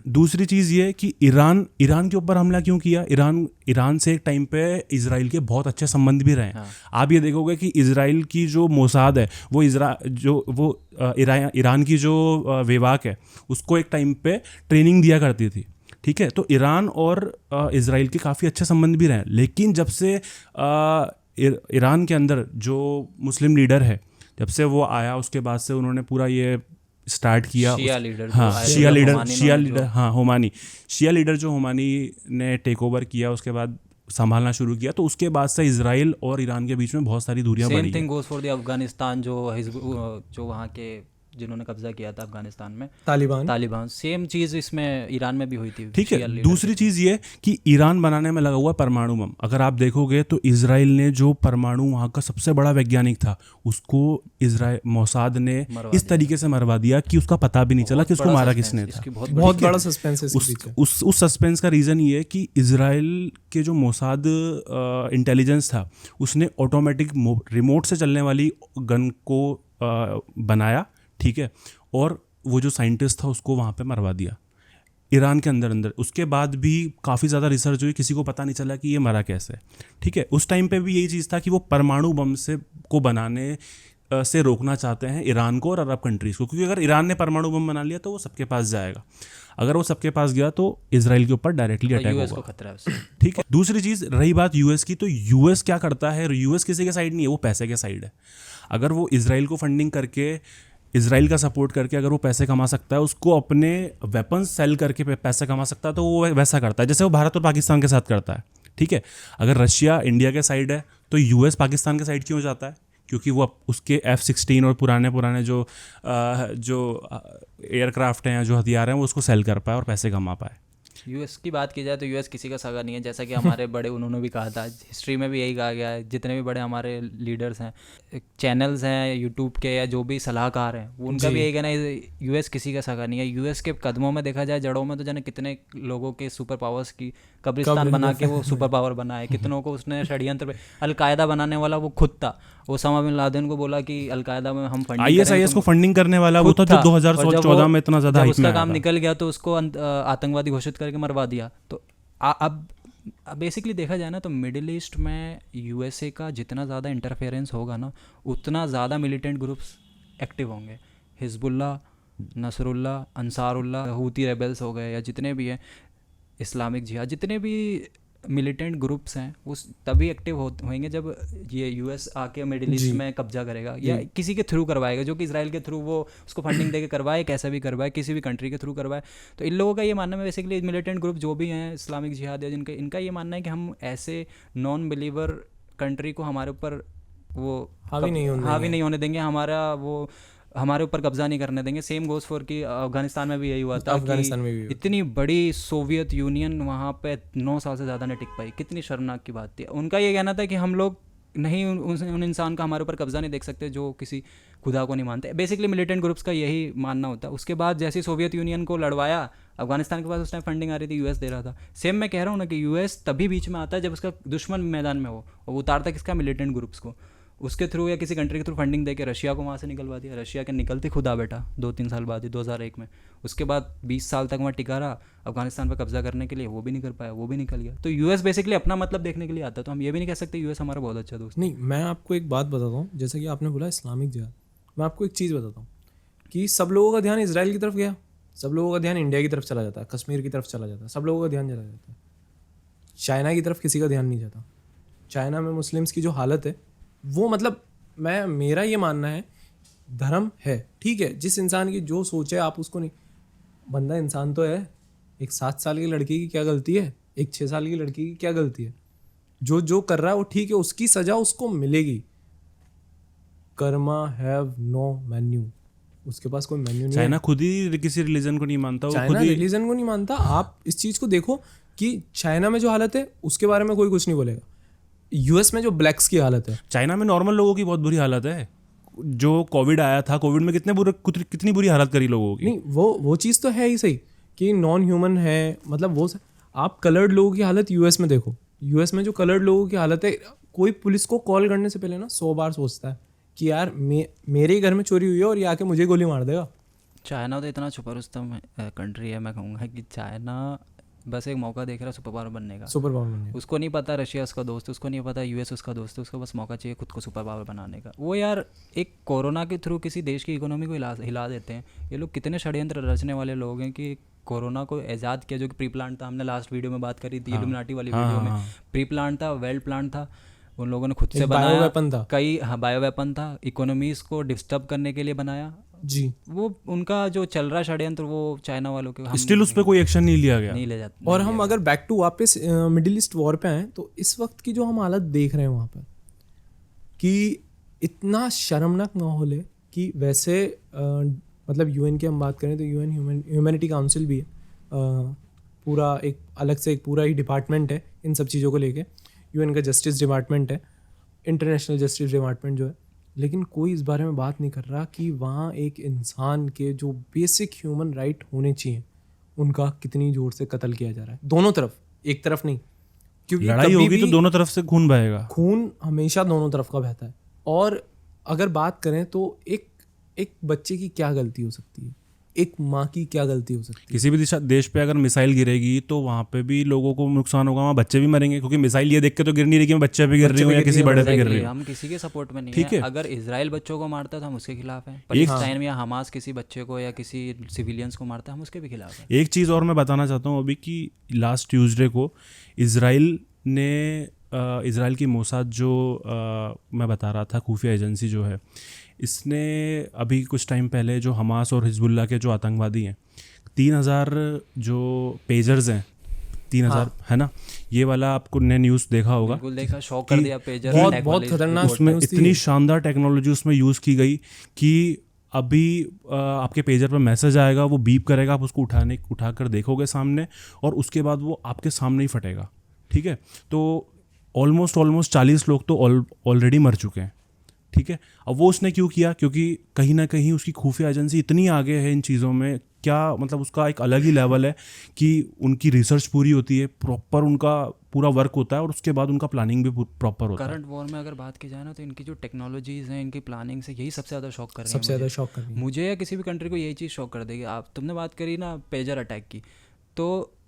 दूसरी चीज़ ये कि ईरान के ऊपर हमला क्यों किया। ईरान से एक टाइम पे इजराइल के बहुत अच्छे संबंध भी रहे। आप ये देखोगे कि इजराइल की जो मोसाद है, वो ईरान की जो विभाग है, उसको एक टाइम पे ट्रेनिंग दिया करती थी, ठीक है। तो ईरान और इजराइल के काफ़ी अच्छे संबंध भी रहे। लेकिन जब से ईरान के अंदर जो मुस्लिम लीडर है, जब से वो आया, उसके बाद से उन्होंने पूरा ये स्टार्ट किया। शिया लीडर जो होमानी ने टेक ओवर किया, उसके बाद संभालना शुरू किया, तो उसके बाद से इजराइल और ईरान के बीच में बहुत सारी दूरियां बढ़ी। Same thing goes for the Afghanistan, जो वहाँ के जिन्होंने कब्जा किया था अफगानिस्तान में, तालिबान। सेम चीज़ इसमें ईरान में भी हुई थी, ठीक है। दूसरी चीज़ ये कि ईरान बनाने में लगा हुआ परमाणु बम। अगर आप देखोगे तो इजराइल ने जो परमाणु, वहाँ का सबसे बड़ा वैज्ञानिक था, उसको मोसाद ने इस तरीके से मरवा दिया कि उसका पता भी नहीं चला कि उसको मारा किसने था। बहुत बड़ा सस्पेंस है। उस सस्पेंस का रीज़न ये है कि इजराइल के जो मोसाद इंटेलिजेंस था, उसने ऑटोमेटिक रिमोट से चलने वाली गन को बनाया, ठीक है, और वो जो साइंटिस्ट था उसको वहाँ पे मरवा दिया ईरान के अंदर। उसके बाद भी काफ़ी ज़्यादा रिसर्च हुई, किसी को पता नहीं चला कि ये मरा कैसे, ठीक है। उस टाइम पे भी यही चीज़ था कि वो परमाणु बम को बनाने से रोकना चाहते हैं ईरान को और अरब कंट्रीज़ को, क्योंकि अगर ईरान ने परमाणु बम बना लिया तो वो सबके पास जाएगा। अगर वो सबके पास गया तो इजराइल के ऊपर डायरेक्टली अटैक होगा, खतरा है उससे, ठीक है। दूसरी चीज़ रही बात यूएस की, तो यूएस क्या करता है, यूएस किसी के साइड नहीं है, वो पैसे के साइड है। अगर वो इजराइल को फंडिंग करके, इजराइल का सपोर्ट करके अगर वो पैसे कमा सकता है, उसको अपने वेपन्स सेल करके पैसे कमा सकता है, तो वो वैसा करता है जैसे वो भारत और पाकिस्तान के साथ करता है, ठीक है। अगर रशिया इंडिया के साइड है तो यूएस पाकिस्तान के साइड क्यों जाता है, क्योंकि वो उसके F-16 और पुराने जो एयरक्राफ्ट हैं, जो हथियार हैं, वो उसको सेल कर पाए और पैसे कमा पाए। यूएस की बात की जाए तो यूएस किसी का सगा नहीं है, जैसा कि हमारे बड़े उन्होंने भी कहा था, हिस्ट्री में भी यही कहा गया है। जितने भी बड़े हमारे लीडर्स हैं, चैनल्स हैं यूट्यूब के, या जो भी सलाहकार हैं, उनका भी यही कहना है यूएस किसी का सगा नहीं है। यूएस के कदमों में देखा जाए, जड़ों में, तो जाने कितने लोगों के सुपर पावर्स की कब्रिस्तान बना के वो सुपर पावर बना है। कितनों को उसने षड्यंत्र पे, अलकायदा बनाने वाला वो खुद था। ओसामा बिन लादेन को बोला कि अलकायदा में हम ISIS को फंडिंग करने वाला वो था, जो 2014 में इतना ज़्यादा उसका काम निकल गया तो उसको आतंकवादी घोषित करके मरवा दिया। तो अब बेसिकली देखा जाए ना, तो मिडिल ईस्ट में USA का जितना ज़्यादा इंटरफेरेंस होगा ना, उतना ज़्यादा मिलिटेंट ग्रुप्स एक्टिव होंगे। Hezbollah, Nasrullah, Ansarullah, Houthi rebels हो गए, या जितने भी हैं, इस्लामिक जिहाद, जितने भी मिलिटेंट ग्रुप्स हैं, वो तभी एक्टिव होंगे जब ये यूएस आके मिडिल ईस्ट में कब्जा करेगा, या किसी के थ्रू करवाएगा, जो कि इजराइल के थ्रू वो उसको फंडिंग देके करवाए, कैसा भी करवाए, किसी भी कंट्री के थ्रू करवाए। तो इन लोगों का ये मानना है, बेसिकली मिलिटेंट ग्रुप जो भी हैं, इस्लामिक जिहाद, या इनका ये मानना है कि हम ऐसे नॉन बिलीवर कंट्री को हमारे ऊपर वो हावी नहीं होने देंगे, हमारे ऊपर कब्जा नहीं करने देंगे। सेम गोज फॉर कि अफगानिस्तान में भी यही हुआ था। अफगानिस्तान में भी इतनी बड़ी सोवियत यूनियन वहाँ पे 9 साल से ज़्यादा नहीं टिक पाई। कितनी शर्मनाक की बात थी। उनका ये कहना था कि हम लोग नहीं उन इंसान का हमारे ऊपर कब्जा नहीं देख सकते जो किसी खुदा को नहीं मानते। बेसिकली मिलिटेंट ग्रुप्स का यही मानना होता है। उसके बाद जैसे सोवियत यूनियन को लड़वाया, अफगानिस्तान के पास उस टाइम फंडिंग आ रही थी, यूएस दे रहा था। सेम मैं कह रहा हूँ ना कि यूएस तभी बीच में आता है जब उसका दुश्मन मैदान में हो, और उतारता किसका, मिलिटेंट ग्रुप्स को। उसके थ्रू या किसी कंट्री के थ्रू फंडिंग देके रशिया को वहाँ से निकलवा दिया। रशिया के निकलते खुद आ बैठा 2-3 साल बाद ही, 2001 में। उसके बाद 20 साल तक वहाँ टिका रहा अफगानिस्तान पर कब्जा करने के लिए, वो भी नहीं कर पाया, वो भी निकल गया। तो यूएस बेसिकली अपना मतलब देखने के लिए आता है। तो हम ये भी नहीं कह सकते यूएस हमारा बहुत अच्छा दोस्त। नहीं, मैं आपको एक बात बताता हूँ, जैसे कि आपने बोला इस्लामिक जिहाद, मैं आपको एक चीज़ बताता हूँ कि सब लोगों का ध्यान इजराइल की तरफ गया, सब लोगों का ध्यान इंडिया की तरफ चला जाता है, कश्मीर की तरफ चला जाता है, सब लोगों का ध्यान चला जाता है। चाइना की तरफ किसी का ध्यान नहीं जाता। चाइना में मुस्लिम्स की जो हालत है वो, मतलब मेरा ये मानना है, धर्म है, ठीक है, जिस इंसान की जो सोच है आप उसको नहीं, बंदा इंसान तो है। एक 7 साल की लड़की की क्या गलती है, एक 6 साल की लड़की की क्या गलती है? जो कर रहा है वो ठीक है, उसकी सजा उसको मिलेगी। कर्मा हैव नो मेन्यू, उसके पास कोई मेन्यू नहीं। चाइना खुद ही किसी रिलीजन को नहीं मानता, वो चाइना खुद ही रिलीजन को नहीं मानता। आप इस चीज़ को देखो कि चाइना में जो हालत है उसके बारे में कोई कुछ नहीं बोलेगा। यूएस में जो ब्लैक्स की हालत है, चाइना में नॉर्मल लोगों की बहुत बुरी हालत है। जो कोविड आया था, कोविड में कितनी बुरी हालत करी लोगों की। नहीं वो चीज़ तो है ही सही कि नॉन ह्यूमन है, मतलब वो आप कलर्ड लोगों की हालत यूएस में देखो। यूएस में जो कलर्ड लोगों की हालत है, कोई पुलिस को कॉल करने से पहले ना 100 बार सोचता है कि यार मेरे ही घर में चोरी हुई है और ये आके मुझे गोली मार देगा। चाइना तो इतना छुपा रुस्तम कंट्री है, मैं कहूँगा कि चाइना बस एक मौका देख रहा है सुपर पावर बनने का। सुपर पावर बनने का उसको नहीं पता रशिया उसका दोस्त, उसको नहीं पता यूएस उसका दोस्त है, उसको बस मौका चाहिए खुद को सुपर पावर बनाने का। वो यार एक कोरोना के थ्रू किसी देश की इकोनॉमी को हिला देते हैं। ये लोग कितने षड्यंत्र रचने वाले लोग हैं कि कोरोना को ईजाद किया, जो कि प्री प्लान था। हमने लास्ट वीडियो में बात करी थी, इल्यूमिनाटी वाली वीडियो में। प्री प्लान था, वेल प्लान था, उन लोगों ने खुद से बनाया। बायोवेपन था, कई बायोवेपन था, इकोनॉमीज को डिस्टर्ब करने के लिए बनाया जी। वो उनका जो चल रहा षड्यंत्र, वो चाइना वालों के स्टिल उस पर कोई एक्शन नहीं लिया गया, नहीं ले जाते। और हम अगर बैक टू वापस मिडिल ईस्ट वॉर पे आए, तो इस वक्त की जो हम हालत देख रहे हैं वहाँ पर, कि इतना शर्मनाक माहौल है कि वैसे मतलब यूएन की हम बात करें तो यूएन ह्यूमैनिटी काउंसिल भी है, पूरा एक अलग से एक पूरा ही डिपार्टमेंट है इन सब चीज़ों को लेके। यूएन का जस्टिस डिपार्टमेंट है, इंटरनेशनल जस्टिस डिपार्टमेंट जो है, लेकिन कोई इस बारे में बात नहीं कर रहा कि वहाँ एक इंसान के जो बेसिक ह्यूमन राइट होने चाहिए उनका कितनी जोर से कत्ल किया जा रहा है, दोनों तरफ, एक तरफ नहीं। क्योंकि लड़ाई होगी तो दोनों तरफ से खून बहेगा, खून हमेशा दोनों तरफ का बहता है। और अगर बात करें तो एक बच्चे की क्या गलती हो सकती है, एक माँ की क्या गलती हो सकती है? किसी भी देश पे अगर मिसाइल गिरेगी तो वहाँ पे भी लोगों को नुकसान होगा, वहाँ बच्चे भी मरेंगे, क्योंकि मिसाइल ये देख के तो गिर नहीं रही कि मैं बच्चे पे गिर रही हूँ या किसी बड़े पे गिर रही हूँ। हम किसी के सपोर्ट में नहीं ठीक है। अगर इजराइल बच्चों को मारता है तो हम उसके खिलाफ हैं। पैलेस्टाइन या हमास किसी बच्चे को या किसी सिविलियंस को मारता है, हम उसके भी खिलाफ हैं। एक चीज़ और मैं बताना चाहता हूँ अभी कि लास्ट ट्यूसडे को इजराइल की मोसाद जो मैं बता रहा था, खुफिया एजेंसी जो है, इसने अभी कुछ टाइम पहले जो हमास और हिजबुल्लाह के जो आतंकवादी हैं, 3000 जो पेजर्स हैं, 3000 है ना, ये वाला आपको ने न्यूज़ देखा होगा, बिल्कुल देखा, शॉक कर दिया पेजर, बहुत खतरनाक। उसमें इतनी शानदार टेक्नोलॉजी उसमें यूज़ की गई कि अभी आपके पेजर पर मैसेज आएगा, वो बीप करेगा, आप उसको उठाकर देखोगे सामने, और उसके बाद वो आपके सामने ही फटेगा। ठीक है, तो ऑलमोस्ट 40 लोग तो ऑलरेडी मर चुके हैं। ठीक है, अब वो उसने क्यों किया? क्योंकि कहीं ना कहीं उसकी खुफिया एजेंसी इतनी आगे है इन चीज़ों में, क्या मतलब उसका एक अलग ही लेवल है कि उनकी रिसर्च पूरी होती है, प्रॉपर उनका पूरा वर्क होता है, और उसके बाद उनका प्लानिंग भी प्रॉपर होता है। करंट वॉर में अगर बात की जाए ना, तो इनकी जो टेक्नोलॉजीज़ हैं, इनकी प्लानिंग से यही सबसे ज़्यादा शॉक कर रही है। सबसे ज़्यादा शॉक कर रही है मुझे या किसी भी कंट्री को यही चीज़ शॉक कर देगी। तुमने बात करी ना पेजर अटैक की, तो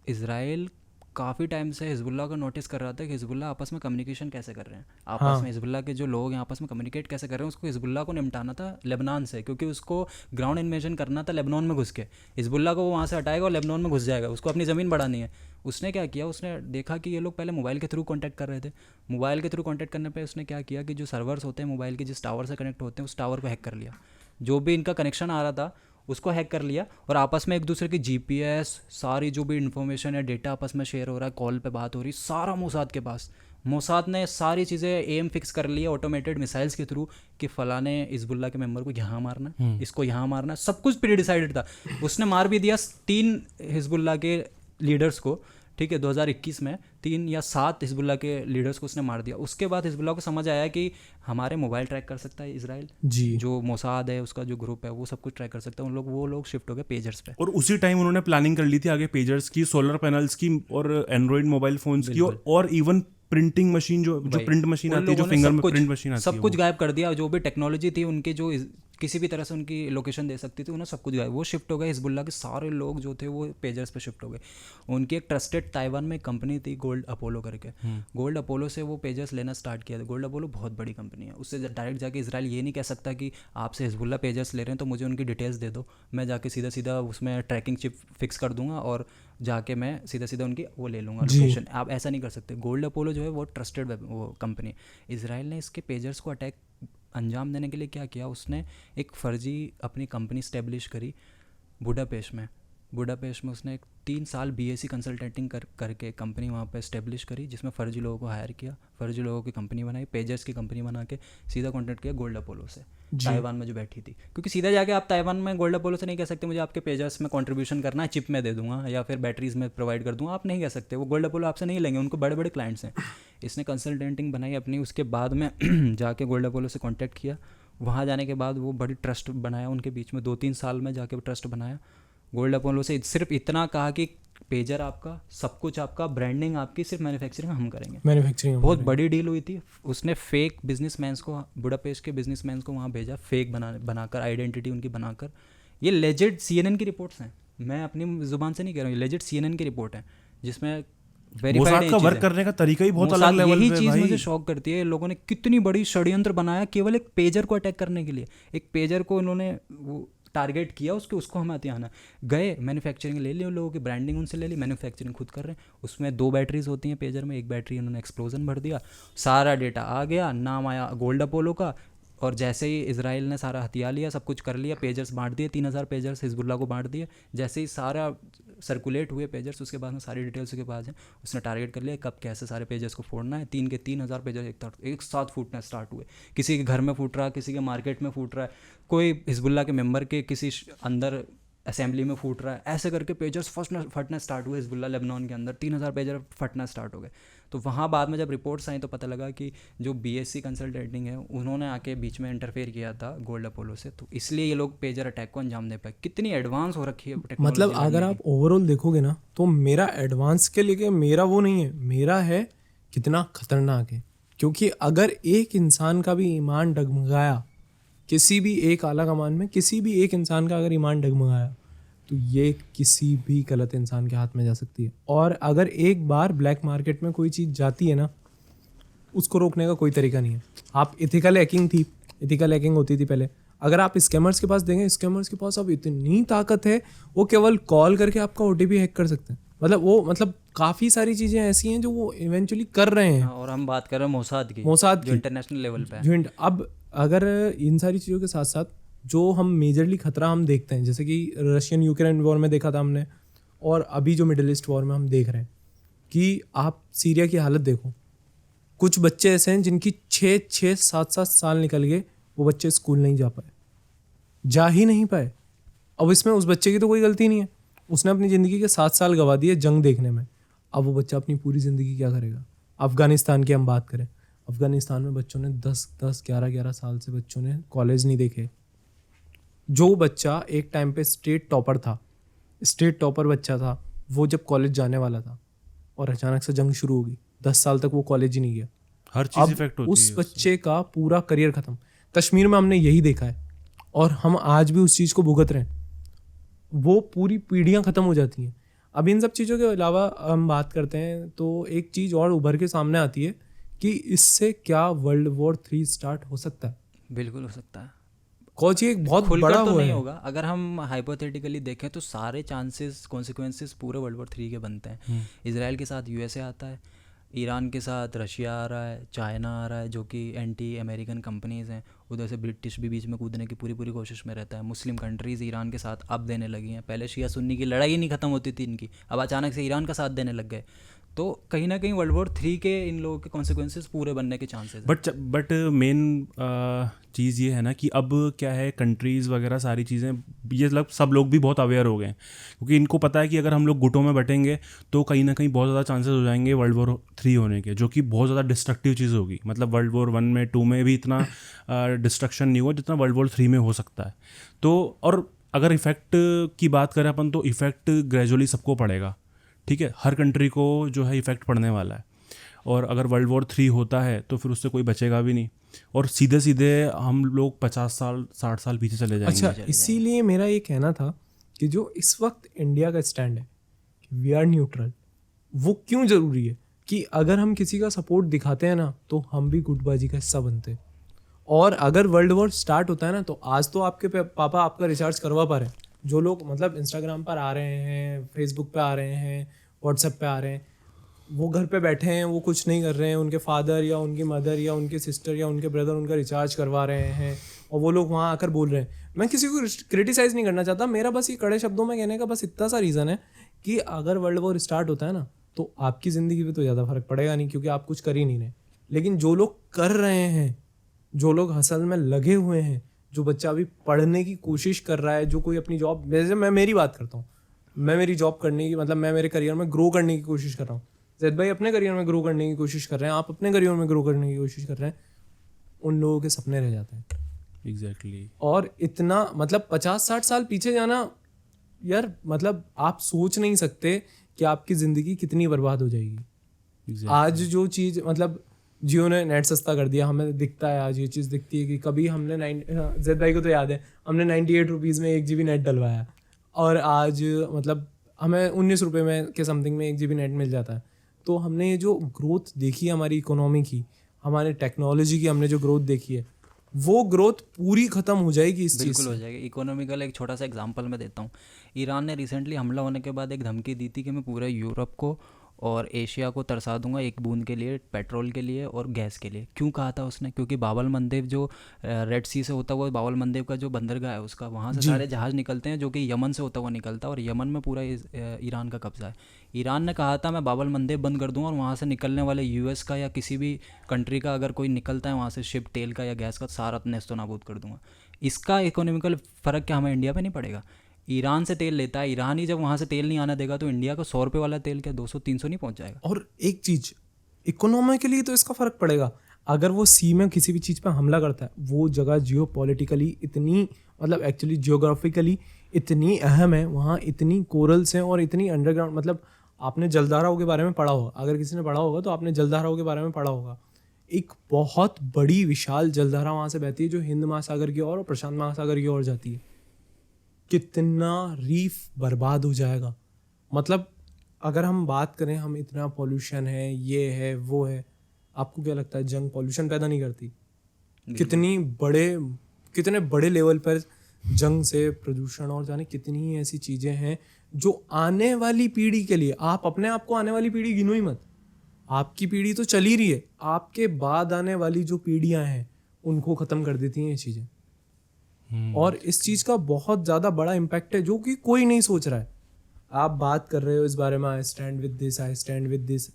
इजराइल काफ़ी टाइम से हिजबुल्लाह को नोटिस कर रहा था कि हिजबुल्लाह आपस में कम्युनिकेशन कैसे कर रहे हैं, आपस में हिजबुल्लाह के जो लोग हैं आपस में कम्युनिकेट कैसे कर रहे हैं। उसको हिजबुल्लाह को निपटाना था लेबनान से, क्योंकि उसको ग्राउंड इन्वेजन करना था लेबनान में घुस के। हिजबुल्लाह को वो वहाँ से हटाएगा और लेबनान में घुस जाएगा, उसको अपनी ज़मीन बढ़ानी है। उसने क्या किया, उसने देखा कि ये लोग पहले मोबाइल के थ्रू कॉन्टैक्ट कर रहे थे। मोबाइल के थ्रू कॉन्टैक्ट करने पर उसने क्या किया कि जो सर्वर्स होते हैं मोबाइल के, जिस टावर से कनेक्ट होते हैं, उस टावर को हैक कर लिया। जो भी इनका कनेक्शन आ रहा था उसको हैक कर लिया, और आपस में एक दूसरे की जीपीएस, सारी जो भी इन्फॉर्मेशन है, डेटा आपस में शेयर हो रहा है, कॉल पे बात हो रही, सारा मोसाद के पास। मोसाद ने सारी चीज़ें एम फिक्स कर लिया ऑटोमेटेड मिसाइल्स के थ्रू कि फलाने हिजबुल्लाह के मेंबर को यहाँ मारना है, इसको यहाँ मारना है, सब कुछ प्री डिसाइडेड था। उसने मार भी दिया 3 हिजबुल्लाह के लीडर्स को, ठीक है, 2021 में 3 या 7 हिजबुल्लाह के लीडर्स को उसने मार दिया। उसके बाद हिजबुल्लाह को समझ आया कि हमारे मोबाइल ट्रैक कर सकता है इसराइल जी, जो मोसाद है उसका जो ग्रुप है वो सब कुछ ट्रैक कर सकता है। वो लोग शिफ्ट हो गए पेजर्स पे। और उसी टाइम उन्होंने प्लानिंग कर ली थी आगे पेजर्स की, सोलर पैनल्स की और एंड्रॉइड मोबाइल फोन्स की और इवन प्रिंटिंग मशीन जो प्रिंट मशीन आती है, जो फिंगर प्रिंट मशीन आती है, सब कुछ गायब कर दिया। जो भी टेक्नोलॉजी थी उनके, जो किसी भी तरह से उनकी लोकेशन दे सकती थी, उन्हें सब कुछ गायब। वो शिफ्ट हो गए, हिजबुल्लाह के सारे लोग जो थे वो पेजर्स पे शिफ्ट हो गए। उनकी एक ट्रस्टेड ताइवान में कंपनी थी गोल्ड अपोलो करके, गोल्ड अपोलो से वो पेजर्स लेना स्टार्ट किया था। गोल्ड अपोलो बहुत बड़ी कंपनी है, उससे डायरेक्ट जाके इसराइल ये नहीं कह सकता कि आपसे हिजबुल्लाह पेजर्स ले रहे हैं तो मुझे उनकी डिटेल्स दे दो, मैं जाके सीधा सीधा उसमें ट्रैकिंग चिप फिक्स कर दूंगा और जाके मैं सीधा सीधा उनकी वो ले लूँगा लोकेशन। आप ऐसा नहीं कर सकते। गोल्ड अपोलो जो है वो ट्रस्टेड वो कंपनी है। इसराइल ने इसके पेजर्स को अटैक अंजाम देने के लिए क्या किया, उसने एक फ़र्जी अपनी कंपनी स्टैब्लिश करी बुडापेस्ट में उसने 3 साल BSc कंसल्टेंटिंग करके कंपनी वहाँ पे स्टैब्लिश करी, जिसमें फ़र्जी लोगों को हायर किया, फ़र्जी लोगों की कंपनी बनाई, पेजर्स की कंपनी बना के सीधा कॉन्टैक्ट किया गोल्ड अपोलो से ताइवान में जो बैठी थी। क्योंकि सीधा जाके आप ताइवान में गोल्ड अपोलो से नहीं कह सकते मुझे आपके पेजर्स में कंट्रीब्यूशन करना है, चिप में दे दूंगा या फिर बैटरीज में प्रोवाइड कर दूंगा, आप नहीं कह सकते। वो गोल्ड अपोलो आपसे नहीं लेंगे, उनको बड़े बड़े क्लाइंट्स हैं। इसने कंसल्टेंटिंग बनाई अपनी, उसके बाद में जाके गोल्ड अपोलो से कॉन्टैक्ट किया। वहाँ जाने के बाद वो बड़ी ट्रस्ट बनाया उनके बीच में, 2-3 साल में जाके ट्रस्ट बनाया। गोल्ड अपोलो से सिर्फ इतना कहा कि पेजर आपका, सब कुछ आपका, ब्रांडिंग आपकी, सिर्फ मैन्युफैक्चरिंग हम करेंगे। मैन्युफैक्चरिंग बहुत बड़ी डील हुई थी। उसने फेक बिजनेसमैन्स को, बुडापेस्ट के बिजनेसमैन्स को वहाँ भेजा, फेक बनाकर, आइडेंटिटी उनकी बनाकर। ये लेजिट CNN की रिपोर्ट्स हैं, मैं अपनी ज़ुबान से नहीं कह रहा हूँ, ये लेजिट CNN की रिपोर्ट है जिसमें मोसाद का वर्क करने का तरीका ही बहुत अलग लेवल पे है। यही चीज़ मुझे शॉक करती है, लोगों ने कितनी बड़ी षड्यंत्र बनाया केवल एक पेजर को अटैक करने के लिए। एक पेजर को इन्होंने वो टारगेट किया, उसको हमें आना गए, मैन्युफैक्चरिंग ले ली, उन लोगों की ब्रांडिंग उनसे ले ली, मैन्युफैक्चरिंग खुद कर रहे हैं। उसमें 2 बैटरीज होती हैं पेजर में, एक बैटरी उन्होंने एक्सप्लोजन भर दिया, सारा डेटा आ गया, नाम आया गोल्ड अपोलो का। और जैसे ही इजराइल ने सारा हथियार लिया, सब कुछ कर लिया, पेजर्स बांट दिए, 3000 पेजर्स हिजबुल्लाह को बांट दिए। जैसे ही सारा सर्कुलेट हुए पेजर्स, उसके बाद में सारी डिटेल्स उसके पास है, उसने टारगेट कर लिया कब कैसे सारे पेजर्स को फोड़ना है। 3,000 पेजर्स एक साथ फूटना स्टार्ट हुए। किसी के घर में फूट रहा है, किसी के मार्केट में फूट रहा है, कोई हिजबुल्लाह के मेंबर के किसी अंदर असेंबली में फूट रहा है। ऐसे करके पेजर्स फटना स्टार्ट हुए हिजबुल्लाह लेबनान के अंदर, 3000 पेजर फटना स्टार्ट हो गए। तो वहाँ बाद में जब रिपोर्ट्स आई तो पता लगा कि जो BSc कंसल्टेंटिंग है उन्होंने आके बीच में इंटरफेयर किया था गोल्ड अपोलो से, तो इसलिए ये लोग पेजर अटैक को अंजाम दे पाए। कितनी एडवांस हो रखी है टेक्नोलॉजी। मतलब अगर आप ओवरऑल देखोगे ना तो मेरा एडवांस के लिए मेरा वो नहीं है, मेरा है कितना खतरनाक है। क्योंकि अगर एक इंसान का भी ईमान डगमगाया, किसी भी एक आला कमान में किसी भी एक इंसान का अगर ईमान डगमगाया तो ये किसी भी गलत इंसान के हाथ में जा सकती है। और अगर एक बार ब्लैक मार्केट में कोई चीज़ जाती है ना, उसको रोकने का कोई तरीका नहीं है। आप एथिकल हैकिंग होती थी पहले। अगर आप स्कैमर्स के पास देंगे, स्कैमर्स के पास अब इतनी ताकत है, वो केवल कॉल करके आपका OTP हैक कर सकते हैं। मतलब काफ़ी सारी चीज़ें ऐसी हैं जो वो इवेंचुअली कर रहे हैं। और हम बात कर रहे हैं मोसाद की, जो इंटरनेशनल लेवल पे है। अब अगर इन सारी चीज़ों के साथ साथ जो हम मेजरली खतरा हम देखते हैं, जैसे कि रशियन यूक्रेन वॉर में देखा था हमने, और अभी जो मिडिल ईस्ट वॉर में हम देख रहे हैं कि आप सीरिया की हालत देखो। कुछ बच्चे ऐसे हैं जिनकी 6-7 साल निकल गए, वो बच्चे स्कूल नहीं जा ही नहीं पाए। अब इसमें उस बच्चे की तो कोई गलती नहीं है, उसने अपनी ज़िंदगी के 7 साल गंवा दिए जंग देखने में। अब वो बच्चा अपनी पूरी ज़िंदगी क्या करेगा। अफ़गानिस्तान की हम बात करें, अफ़गानिस्तान में बच्चों ने 10-11 साल से बच्चों ने कॉलेज नहीं देखे। जो बच्चा एक टाइम पे स्टेट टॉपर बच्चा था, वो जब कॉलेज जाने वाला था और अचानक से जंग शुरू होगी, 10 साल तक वो कॉलेज ही नहीं गया। हर चीज़ इफेक्ट होती है उस बच्चे का पूरा करियर खत्म। कश्मीर में हमने यही देखा है और हम आज भी उस चीज़ को भुगत रहे हैं। वो पूरी पीढ़ियाँ ख़त्म हो जाती हैं। अब इन सब चीज़ों के अलावा हम बात करते हैं तो एक चीज़ और उभर के सामने आती है कि इससे क्या वर्ल्ड वॉर 3 स्टार्ट हो सकता है। बिल्कुल हो सकता है। कोच एक बहुत बड़ा तो नहीं होगा। अगर हम हाइपोथेटिकली देखें तो सारे चांसेस, कॉन्सिक्वेंसेस पूरे वर्ल्ड वॉर 3 के बनते हैं। इजराइल के साथ USA आता है, ईरान के साथ रशिया आ रहा है, चाइना आ रहा है जो कि एंटी अमेरिकन कंपनीज़ हैं, उधर से ब्रिटिश भी बीच में कूदने की पूरी कोशिश में रहता है। मुस्लिम कंट्रीज़ ईरान के साथ अब देने लगी हैं। पहले शिया सुन्नी की लड़ाई ही नहीं ख़त्म होती थी इनकी, अब अचानक से ईरान का साथ देने लग गए। तो कहीं ना कहीं वर्ल्ड वॉर 3 के इन लोगों के कॉन्सिक्वेंसेस पूरे बनने के चांसेस हैं। बट मेन चीज़ ये है ना कि अब क्या है, कंट्रीज़ वगैरह सारी चीज़ें ये सब लोग भी बहुत अवेयर हो गए हैं, क्योंकि इनको पता है कि अगर हम लोग गुटों में बटेंगे तो कहीं ना कहीं बहुत ज़्यादा चांसेस हो जाएंगे वर्ल्ड वॉर 3 होने के, जो कि बहुत ज़्यादा डिस्ट्रक्टिव चीज़ होगी। मतलब वर्ल्ड वॉर 1 में 2 में भी इतना डिस्ट्रक्शन नहीं हुआ जितना वर्ल्ड वॉर 3 में हो सकता है। तो और अगर इफ़ेक्ट की बात करें अपन, तो इफ़ेक्ट ग्रेजुअली सबको पड़ेगा, ठीक है, हर कंट्री को जो है इफ़ेक्ट पड़ने वाला है। और अगर वर्ल्ड वॉर 3 होता है तो फिर उससे कोई बचेगा भी नहीं, और सीधे सीधे हम लोग 50 साल 60 साल पीछे चले जाएंगे। अच्छा, इसीलिए मेरा ये कहना था कि जो इस वक्त इंडिया का स्टैंड है, वी आर न्यूट्रल, वो क्यों ज़रूरी है कि अगर हम किसी का सपोर्ट दिखाते हैं ना तो हम भी गुटबाजी का हिस्सा बनते हैं। और अगर वर्ल्ड वॉर स्टार्ट होता है ना तो आज तो आपके पापा आपका रिचार्ज करवा पा रहे हैं, जो लोग मतलब इंस्टाग्राम पर आ रहे हैं, फेसबुक पे आ रहे हैं, व्हाट्सएप पे आ रहे हैं, वो घर पे बैठे हैं, वो कुछ नहीं कर रहे हैं, उनके फादर या उनकी मदर या उनके सिस्टर या उनके ब्रदर उनका रिचार्ज करवा रहे हैं, और वो लोग वहाँ आकर बोल रहे हैं। मैं किसी को क्रिटिसाइज़ नहीं करना चाहता, मेरा बस ये कड़े शब्दों में कहने का बस इतना सा रीज़न है कि अगर वर्ल्ड वॉर स्टार्ट होता है ना तो आपकी ज़िंदगी पे तो ज़्यादा फर्क पड़ेगा नहीं, क्योंकि आप कुछ कर ही नहीं रहे। लेकिन जो लोग कर रहे हैं, जो लोग हसल में लगे हुए हैं, जो बच्चा अभी पढ़ने की कोशिश कर रहा है, जो कोई अपनी जॉब, जैसे मैं मेरी बात करता हूँ, मैं मेरी जॉब करने की मतलब मैं मेरे करियर में ग्रो करने की कोशिश कर रहा हूँ, जैद भाई अपने करियर में ग्रो करने की कोशिश कर रहे हैं, आप अपने करियर में ग्रो करने की कोशिश कर रहे हैं, उन लोगों के सपने रह जाते हैं। एग्जैक्टली। और इतना मतलब 50-60 साल पीछे जाना यार, मतलब आप सोच नहीं सकते कि आपकी ज़िंदगी कितनी बर्बाद हो जाएगी। आज जो चीज़ मतलब जियो ने नेट सस्ता कर दिया, हमें दिखता है, आज ये चीज़ दिखती है कि कभी हमने जैद भाई को तो याद है, हमने 98 रुपीज़ में 1 GB नेट डलवाया, और आज मतलब हमें 19 रुपये में के समथिंग में 1 GB नेट मिल जाता है। तो हमने ये जो ग्रोथ देखी है हमारी इकोनॉमी की, हमारे टेक्नोलॉजी की हमने जो ग्रोथ देखी है, वो ग्रोथ पूरी ख़त्म हो जाएगी इस चीज़ से। बिल्कुल हो जाएगी। इकोनॉमिकल एक छोटा सा एग्जांपल मैं देता हूँ। ईरान ने रिसेंटली हमला होने के बाद एक धमकी दी थी कि मैं पूरे यूरोप को और एशिया को तरसा दूंगा एक बूंद के लिए, पेट्रोल के लिए और गैस के लिए। क्यों कहा था उसने? क्योंकि बाबल मंदेब जो रेड सी से होता हुआ, बाबल मंदेब का जो बंदरगाह है उसका, वहाँ से सारे जहाज़ निकलते हैं जो कि यमन से होता हुआ निकलता है, और यमन में पूरा ईरान का कब्जा है। ईरान ने कहा था मैं बाबल मंदेब बंद कर दूंगा, और वहाँ से निकलने वाले यूएस का या किसी भी कंट्री का अगर कोई निकलता है वहाँ से शिप, तेल का या गैस का, सारा नेस्तो नाबूद कर दूंगा। इसका इकोनॉमिकल फ़र्क क्या हमें इंडिया पे नहीं पड़ेगा? ईरान से तेल लेता है, ईरान ही जब वहाँ से तेल नहीं आना देगा तो इंडिया को 100 रुपये वाला तेल क्या 200-300 नहीं पहुँच जाएगा? और एक चीज़ इकोनॉमिकली तो इसका फ़र्क पड़ेगा, अगर वो सी में किसी भी चीज़ पर हमला करता है, वो जगह जियोपॉलिटिकली इतनी मतलब एक्चुअली जियोग्राफिकली इतनी अहम है, वहाँ इतनी कोरल्स हैं और इतनी अंडरग्राउंड, मतलब आपने जलधाराओं के बारे में पढ़ा होगा, अगर किसी ने पढ़ा होगा तो आपने जलधाराओं के बारे में पढ़ा होगा। एक बहुत बड़ी विशाल जलधारा वहाँ से बहती है जो हिंद महासागर की ओर और प्रशांत महासागर की ओर जाती है। कितना रीफ बर्बाद हो जाएगा। मतलब अगर हम बात करें, हम इतना पॉल्यूशन है, ये है वो है, आपको क्या लगता है जंग पॉल्यूशन पैदा नहीं करती? कितने बड़े लेवल पर जंग से प्रदूषण और जाने कितनी ऐसी चीज़ें हैं जो आने वाली पीढ़ी के लिए, आप अपने आप को आने वाली पीढ़ी गिनो ही मत, आपकी पीढ़ी तो चल ही रही है, आपके बाद आने वाली जो पीढ़ियां हैं उनको ख़त्म कर देती हैं ये चीज़ें। और इस चीज़ का बहुत ज़्यादा बड़ा इम्पैक्ट है जो कि कोई नहीं सोच रहा है। आप बात कर रहे हो इस बारे में, I stand with this, I stand with this,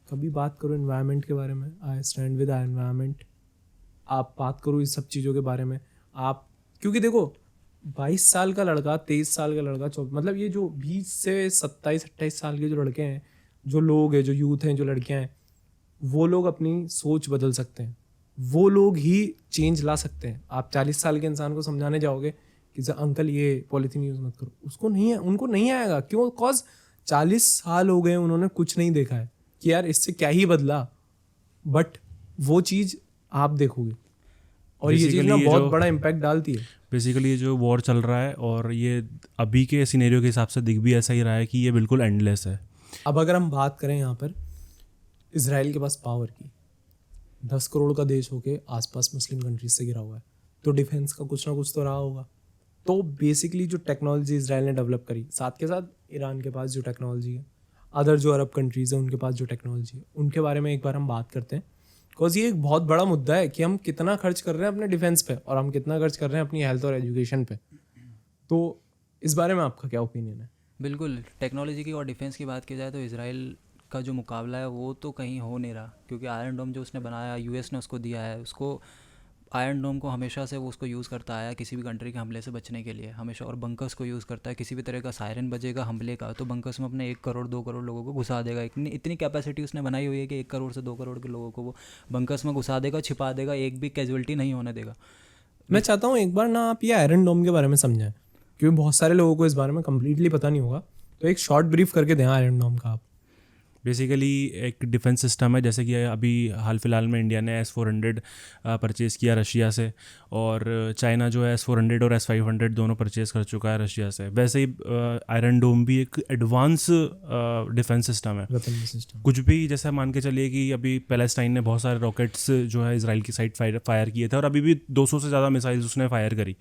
कभी बात करो एनवायरनमेंट के बारे में, I stand with our environment, आप बात करो इस सब चीज़ों के बारे में। आप क्योंकि देखो 22 साल का लड़का, 23 साल का लड़का, मतलब ये जो 20 से 27-28 साल के जो लड़के हैं, जो लोग हैं, जो यूथ हैं, जो लड़कियां हैं, वो लोग अपनी सोच बदल सकते हैं, वो लोग ही चेंज ला सकते हैं। आप 40 साल के इंसान को समझाने जाओगे कि अंकल ये पॉलीथीन यूज़ मत करो, उसको नहीं है, उनको नहीं आएगा। क्यों? कॉज 40 साल हो गए, उन्होंने कुछ नहीं देखा है कि यार इससे क्या ही बदला, बट वो चीज़ आप देखोगे और ये चीज़ ना बहुत बड़ा इम्पैक्ट डालती है। बेसिकली ये जो वॉर चल रहा है, और ये अभी के सिनेरियो के हिसाब से दिख भी ऐसा ही रहा है कि ये बिल्कुल एंडलेस है। अब अगर हम बात करें यहाँ पर इजराइल के पास पावर की, 10 करोड़ का देश होके आसपास मुस्लिम कंट्रीज से घिरा हुआ है, तो डिफेंस का कुछ ना कुछ तो रहा होगा। तो बेसिकली जो टेक्नोलॉजी इजराइल ने डेवलप करी, साथ के साथ ईरान के पास जो टेक्नोलॉजी है, अदर जो अरब कंट्रीज़ हैं उनके पास जो टेक्नोलॉजी है, उनके बारे में एक बार हम बात करते हैं। बिकॉज ये एक बहुत बड़ा मुद्दा है कि हम कितना खर्च कर रहे हैं अपने डिफेंस पे और हम कितना खर्च कर रहे हैं अपनी हेल्थ और एजुकेशन पे। तो इस बारे में आपका क्या ओपिनियन है? बिल्कुल, टेक्नोलॉजी की और डिफेंस की बात की जाए तो इजराइल का जो मुकाबला है वो तो कहीं हो नहीं रहा, क्योंकि आयरन डोम जो उसने बनाया, यूएस ने उसको दिया है, उसको आयरन डोम को हमेशा से वो उसको यूज़ करता आया किसी भी कंट्री के हमले से बचने के लिए हमेशा, और बंकर्स को यूज़ करता है। किसी भी तरह का सायरन बजेगा हमले का तो बंकर्स में अपने 1 करोड़ 2 करोड़ लोगों को घुसा देगा। इतनी कैपेसिटी उसने बनाई हुई है कि 1 करोड़ से 2 करोड़ के लोगों को वो बंकर्स में घुसा देगा, छिपा देगा, एक भी कैजुअलिटी नहीं होने देगा। मैं चाहता हूँ एक बार ना आप ये आयरन डोम के बारे में समझाएं, क्योंकि बहुत सारे लोगों को इस बारे में कम्प्लीटली पता नहीं होगा, तो एक शॉर्ट ब्रीफ करके दें आयरन डोम का आप। बेसिकली एक डिफेंस सिस्टम है, जैसे कि अभी हाल फिलहाल में इंडिया ने S-400 परचेज़ किया रशिया से, और चाइना जो है S-400 और S-500 दोनों परचेज़ कर चुका है रशिया से। वैसे ही आयरन डोम भी एक एडवांस डिफेंस सिस्टम है। कुछ भी जैसे मान के चलिए कि अभी पैलेस्टाइन ने बहुत सारे रॉकेट्स जो है इजराइल की साइड फायर किए थे, और अभी भी 200 से ज़्यादा मिसाइल्स उसने फायर करी।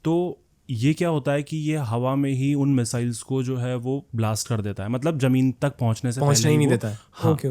तो ये क्या होता है कि ये हवा में ही उन मिसाइल्स को जो है वो ब्लास्ट कर देता है, मतलब ज़मीन तक पहुंचने ही नहीं देता है। हाँ, ओके।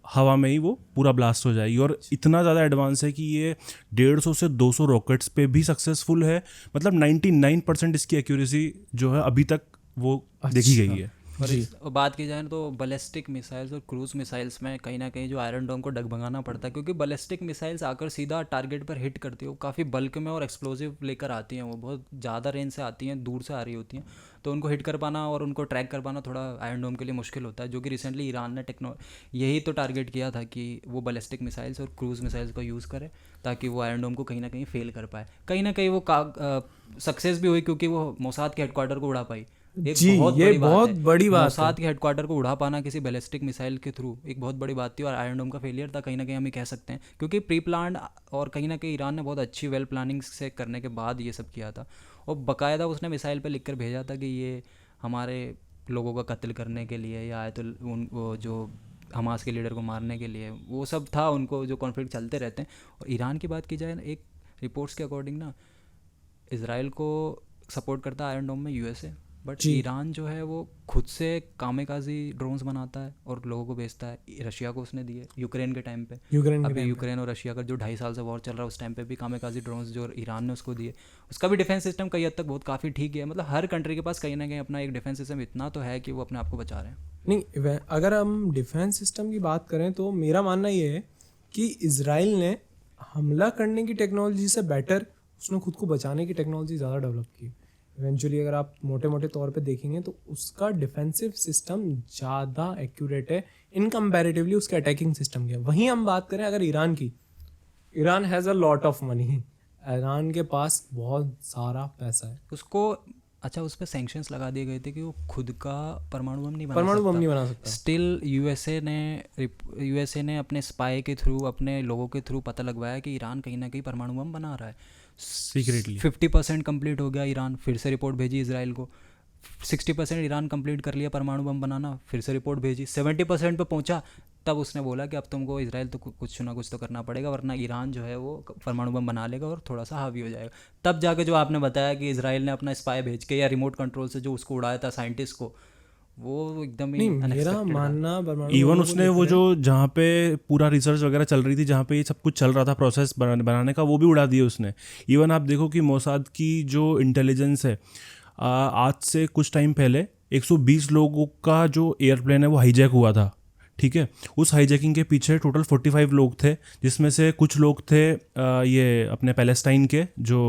हवा में ही वो पूरा ब्लास्ट हो जाएगी। और इतना ज़्यादा एडवांस है कि ये 150 से 200 रॉकेट्स पे भी सक्सेसफुल है, मतलब 99% इसकी एक्यूरेसी जो है अभी तक वो देखी गई है। और बात की जाए तो बैलिस्टिक मिसाइल्स और क्रूज मिसाइल्स में कहीं ना कहीं जो आयरन डोम को डगमगाना पड़ता है, क्योंकि बैलिस्टिक मिसाइल्स आकर सीधा टारगेट पर हिट करती है, वो काफ़ी बल्क में और एक्सप्लोजिव लेकर आती हैं, वो बहुत ज़्यादा रेंज से आती हैं, दूर से आ रही होती हैं, तो उनको हिट कर पाना और उनको ट्रैक कर पाना थोड़ा आयरन डोम के लिए मुश्किल होता है। जो कि रिसेंटली ईरान ने यही तो टारगेट किया था कि वो बैलिस्टिक मिसाइल्स और क्रूज मिसाइल्स को यूज़ करे ताकि वो आयरन डोम को कहीं ना कहीं फेल कर पाए। कहीं ना कहीं वो सक्सेस भी हुई, क्योंकि वो मोसाद के हेडक्वार्टर को उड़ा पाई। जी, ये बहुत बड़ी बात है। मोसाद के हेडक्वार्टर को उड़ा पाना किसी बैलिस्टिक मिसाइल के थ्रू एक बहुत बड़ी बात थी, और आयरन डोम का फेलियर था कहीं ना कहीं हम ये कह सकते हैं, क्योंकि प्री प्लान और कहीं ना कहीं ईरान ने बहुत अच्छी वेल प्लानिंग से करने के बाद ये सब किया था, और बाकायदा उसने मिसाइल पे लिखकर भेजा था कि ये हमारे लोगों का कत्ल करने के लिए या आए तो वो जो हमास के लीडर को मारने के लिए, वो सब था, उनको जो कॉन्फ्लिक्ट चलते रहते हैं। और ईरान की बात की जाए ना, एक रिपोर्ट्स के अकॉर्डिंग ना इसराइल को सपोर्ट करता है आयरन डोम में यूएसए, बट ईरान जो है वो खुद से कामेकाजी ड्रोन्स बनाता है और लोगों को भेजता है। रशिया को उसने दिए यूक्रेन के टाइम पे, अभी यूक्रेन और रशिया का जो 2.5 साल से वॉर चल रहा है उस टाइम पे भी कामेकाजी ड्रोन्स जो ईरान ने उसको दिए। उसका भी डिफेंस सिस्टम कई हद तक बहुत काफ़ी ठीक है, मतलब हर कंट्री के पास कहीं ना कहीं अपना एक डिफेंस सिस्टम इतना तो है कि वो अपने आप को बचा रहे हैं। नहीं, अगर हम डिफेंस सिस्टम की बात करें तो मेरा मानना ये है कि इजराइल ने हमला करने की टेक्नोलॉजी से बेटर उसने खुद को बचाने की टेक्नोलॉजी ज़्यादा डेवलप की। इवेंचुअली अगर आप मोटे मोटे तौर पे देखेंगे तो उसका डिफेंसिव सिस्टम ज़्यादा एक्यूरेट है इन कंपैरेटिवली उसके अटैकिंग सिस्टम के। वहीं हम बात करें अगर ईरान की, Iran has a lot of money, Iran के पास बहुत सारा पैसा है। उसको उस पर सैंक्शंस लगा दिए गए थे कि वो खुद का परमाणु बम नहीं बना सकता। स्टिल यूएसए ने अपने स्पाई के थ्रू, अपने लोगों के थ्रू पता लगवाया कि ईरान कहीं ना कहीं परमाणु बम बना रहा है सीक्रेटली। 50% कंप्लीट हो गया, ईरान फिर से रिपोर्ट भेजी इसराइल को। 60% ईरान कंप्लीट कर लिया परमाणु बम बनाना, फिर से रिपोर्ट भेजी। 70% पे पहुंचा, तब उसने बोला कि अब तुमको इसराइल तो कुछ ना कुछ तो करना पड़ेगा, वरना ईरान जो है वो परमाणु बम बना लेगा और थोड़ा सा हावी हो जाएगा। तब जाके जो आपने बताया कि इसराइल ने अपना स्पाई भेज के या रिमोट कंट्रोल से जो उसको उड़ाया था साइंटिस्ट को, वो एकदम ही मेरा मानना इवन उसने वो जो जहाँ पे पूरा रिसर्च वगैरह चल रही थी, जहाँ पे ये सब कुछ चल रहा था प्रोसेस बनाने का, वो भी उड़ा दिया उसने। इवन आप देखो कि मोसाद की जो इंटेलिजेंस है, आज से कुछ टाइम पहले 120 लोगों का जो एयरप्लेन है वो हाईजैक हुआ था, ठीक है। उस हाईजैकिंग के पीछे टोटल 45 लोग थे, जिसमें से कुछ लोग थे ये अपने पैलेस्टाइन के जो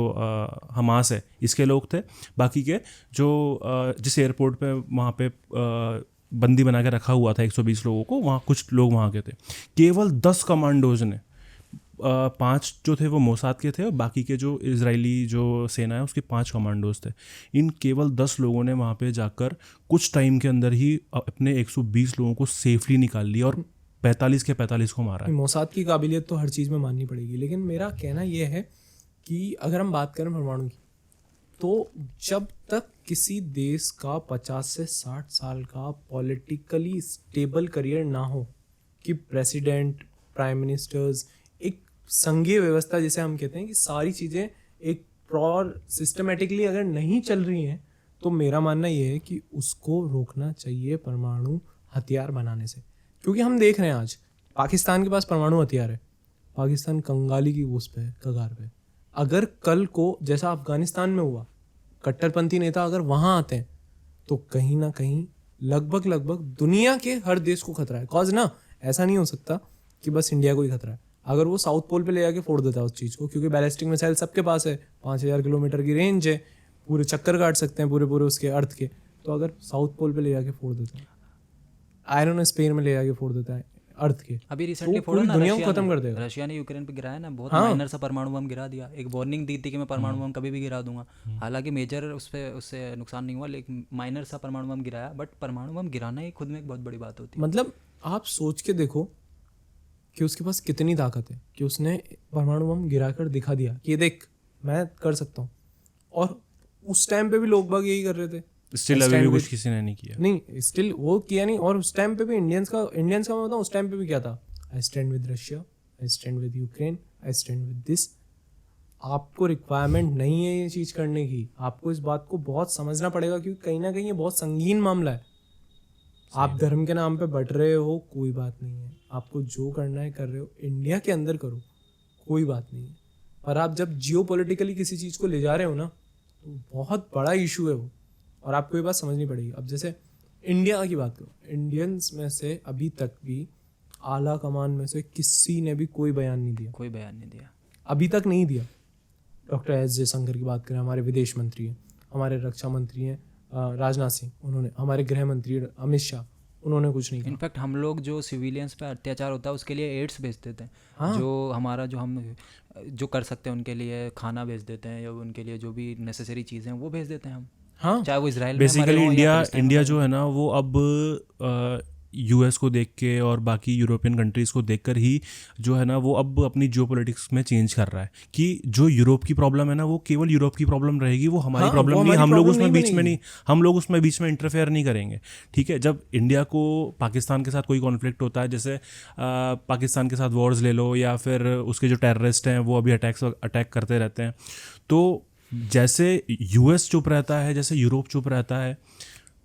हमास है इसके लोग थे, बाकी के जो जिस एयरपोर्ट पे वहाँ पे बंदी बना के रखा हुआ था 120 लोगों को, वहाँ कुछ लोग वहाँ के थे। केवल 10 कमांडोज ने, 5 जो थे वो मोसाद के थे और बाकी के जो इजरायली जो सेना है उसके 5 कमांडोज थे। इन केवल 10 लोगों ने वहाँ पे जाकर कुछ टाइम के अंदर ही अपने 120 लोगों को सेफली निकाल लिया और 45 के 45 को मारा है। मोसाद की काबिलियत तो हर चीज़ में माननी पड़ेगी, लेकिन मेरा कहना यह है कि अगर हम बात करें परमाणु की, तो जब तक किसी देश का 50 से 60 साल का पॉलिटिकली स्टेबल करियर ना हो, कि प्रेसिडेंट, प्राइम मिनिस्टर्स, एक संघीय व्यवस्था जिसे हम कहते हैं कि सारी चीज़ें एक प्रॉपर सिस्टमेटिकली अगर नहीं चल रही हैं, तो मेरा मानना ये है कि उसको रोकना चाहिए परमाणु हथियार बनाने से। क्योंकि हम देख रहे हैं आज पाकिस्तान के पास परमाणु हथियार है, पाकिस्तान कंगाली की उस पे कगार पे। अगर कल को जैसा अफगानिस्तान में हुआ, कट्टरपंथी नेता अगर वहाँ आते हैं तो कहीं ना कहीं लगभग दुनिया के हर देश को खतरा है। कॉज ना ऐसा नहीं हो सकता कि बस इंडिया को ही खतरा है। अगर वो साउथ पोल पे ले जाके फोड़ देता है उस चीज़ को, क्योंकि बैलिस्टिक मिसाइल सबके पास है, 5000 किलोमीटर की रेंज है, पूरे चक्कर काट सकते हैं पूरे उसके अर्थ के। तो अगर साउथ पोल पे ले जाके फोड़ देता है, आयरन स्पेयर में ले जाके फोड़ देता है अर्थ के, अभी रिसेंटली पूरी दुनिया को खत्म कर देगा। रशिया ने यूक्रेन पे गिराया ना, बहुत माइनर सा परमाणु बम गिरा दिया। एक वार्निंग दी थी कि मैं परमाणु बम कभी भी गिरा दूंगा, हालांकि मेजर उससे नुकसान नहीं हुआ, लेकिन माइनर सा परमाणु बम गिराया। बट परमाणु बम गिराना ही खुद में एक बहुत बड़ी बात होती है। मतलब आप सोच के देखो कि उसके पास कितनी ताकत है कि उसने परमाणु बम गिरा कर दिखा दिया कि देख मैं कर सकता हूँ। और उस टाइम पे भी लोग बाग यही कर रहे थे। स्टिल अभी भी कुछ किसी ने नहीं किया। नहीं, स्टिल वो किया नहीं। और उस टाइम पे भी इंडियंस का मैं बताऊँ उस टाइम पे भी क्या था, आई stand with Russia, I stand with Ukraine, I stand with this. आपको रिक्वायरमेंट नहीं है ये चीज़ करने की, आपको इस बात को बहुत समझना पड़ेगा, क्योंकि कहीं ना कहीं ये बहुत संगीन मामला है। आप धर्म के नाम पे बट रहे हो, कोई बात नहीं है, आपको जो करना है कर रहे हो, इंडिया के अंदर करो, कोई बात नहीं है। पर आप जब जियोपॉलिटिकली किसी चीज़ को ले जा रहे हो ना, तो बहुत बड़ा इशू है वो, और आपको ये बात समझनी पड़ेगी। अब जैसे इंडिया की बात करो, इंडियंस में से अभी तक भी आला कमान में से किसी ने भी कोई बयान नहीं दिया, अभी तक नहीं दिया। डॉक्टर एस जयशंकर की बात करें, हमारे विदेश मंत्री हैं, हमारे रक्षा मंत्री हैं राजनाथ सिंह, उन्होंने, हमारे गृह मंत्री अमित शाह, उन्होंने कुछ नहीं कहा। इनफैक्ट हम लोग जो सिविलियंस पे अत्याचार होता है उसके लिए एड्स भेज देते हैं। हाँ। जो हम जो कर सकते हैं उनके लिए खाना भेज देते हैं, या उनके लिए जो भी नेसेसरी चीज़ें हैं वो भेज देते हैं हम। हाँ, चाहे वो इसराइल बेसिकली इंडिया जो है ना वो अब यूएस को देख के और बाकी यूरोपियन कंट्रीज़ को देखकर ही जो है ना वो अब अपनी जियोपॉलिटिक्स में चेंज कर रहा है कि जो यूरोप की प्रॉब्लम है ना वो केवल यूरोप की प्रॉब्लम रहेगी, वो हमारी प्रॉब्लम नहीं। हम लोग उसमें बीच में इंटरफेयर नहीं करेंगे। ठीक है, जब इंडिया को पाकिस्तान के साथ कोई कॉन्फ्लिक्ट होता है, जैसे पाकिस्तान के साथ वॉर्स ले लो, या फिर उसके जो टेररिस्ट हैं वो अभी अटैक करते रहते हैं, तो जैसे यूएस चुप रहता है, जैसे यूरोप चुप रहता है,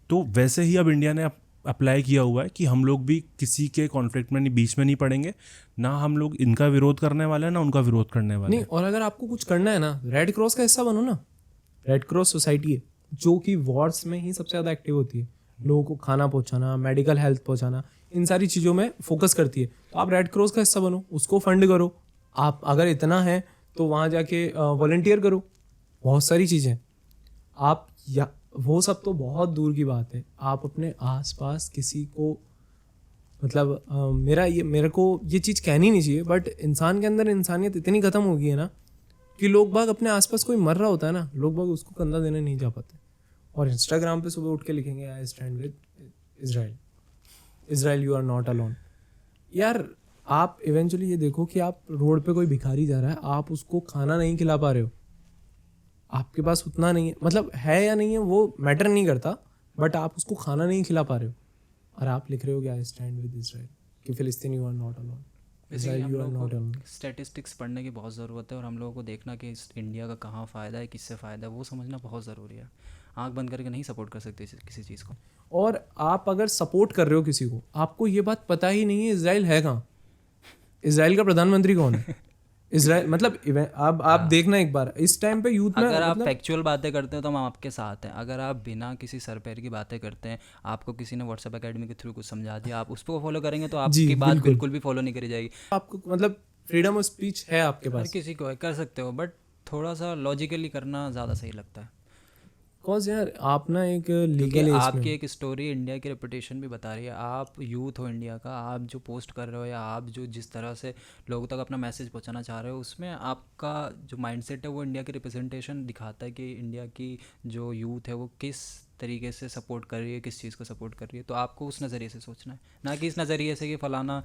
तो वैसे ही अब इंडिया ने अप्लाई किया हुआ है कि हम लोग भी किसी के कॉन्फ्लिक्ट में बीच में नहीं पड़ेंगे, ना हम लोग इनका विरोध करने वाले हैं ना उनका विरोध करने वाले नहीं। और अगर आपको कुछ करना है ना, रेड क्रॉस का हिस्सा बनो ना। रेड क्रॉस सोसाइटी है जो कि वॉर्स में ही सबसे ज़्यादा एक्टिव होती है, लोगों को खाना पहुंचाना, मेडिकल हेल्थ पहुंचाना, इन सारी चीज़ों में फोकस करती है। तो आप रेड क्रॉस का हिस्सा बनो, उसको फंड करो। आप अगर इतना है तो वहाँ जाके वॉलंटियर करो, बहुत सारी चीज़ें आप, या वो सब तो बहुत दूर की बात है। आप अपने आसपास किसी को, मतलब मेरे को ये चीज़ कहनी नहीं चाहिए, बट इंसान के अंदर इंसानियत इतनी ख़त्म हो गई है ना कि लोग बाग अपने आसपास कोई मर रहा होता है ना, लोग बाग उसको कंधा देने नहीं जा पाते, और इंस्टाग्राम पे सुबह उठ के लिखेंगे I stand with Israel, you are not alone. यार आप इवेंचुअली ये देखो कि आप रोड पे कोई भिखारी जा रहा है, आप उसको खाना नहीं खिला पा रहे हो, आपके पास उतना नहीं है, मतलब है या नहीं है वो मैटर नहीं करता, बट आप उसको खाना नहीं खिला पा रहे हो, और आप लिख रहे हो कि आई स्टैंड विद इजराइल, कि Palestine you are not alone, Israel you are not alone. Statistics पढ़ने की बहुत ज़रूरत है, और हम लोगों को देखना कि इंडिया का कहाँ फ़ायदा है, किससे फ़ायदा है, वो समझना बहुत ज़रूरी है। आँख बंद करके नहीं सपोर्ट कर सकते किसी चीज़ को। और आप अगर सपोर्ट कर रहे हो किसी को, आपको ये बात पता ही नहीं है इजराइल है कहाँ, इजराइल का प्रधानमंत्री कौन है, इजराइल मतलब अब आप देखना एक बार इस टाइम पे यूथ में, अगर आप फैक्चुअल बातें करते हैं तो हम आपके साथ हैं। अगर आप बिना किसी सर पैर की बातें करते हैं, आपको किसी ने व्हाट्सएप एकेडमी के थ्रू कुछ समझा दिया, आप उसको फॉलो करेंगे तो आपकी बात बिल्कुल भी फॉलो नहीं करी जाएगी। आपको मतलब फ्रीडम ऑफ स्पीच है आपके पास, हर किसी को कर सकते हो, बट थोड़ा सा लॉजिकली करना ज़्यादा सही लगता है। कॉज यार आप ना एक लीगल आपकी एक स्टोरी इंडिया की रेपुटेशन भी बता रही है। आप यूथ हो इंडिया का, आप जो पोस्ट कर रहे हो या आप जो जिस तरह से लोगों तक अपना मैसेज पहुंचाना चाह रहे हो, उसमें आपका जो माइंडसेट है वो इंडिया की रिप्रेजेंटेशन दिखाता है कि इंडिया की जो यूथ है वो किस तरीके से सपोर्ट कर रही है, किस चीज़ को सपोर्ट कर रही है। तो आपको उस नज़रिए से सोचना है, ना कि इस नज़रिए से कि फ़लाना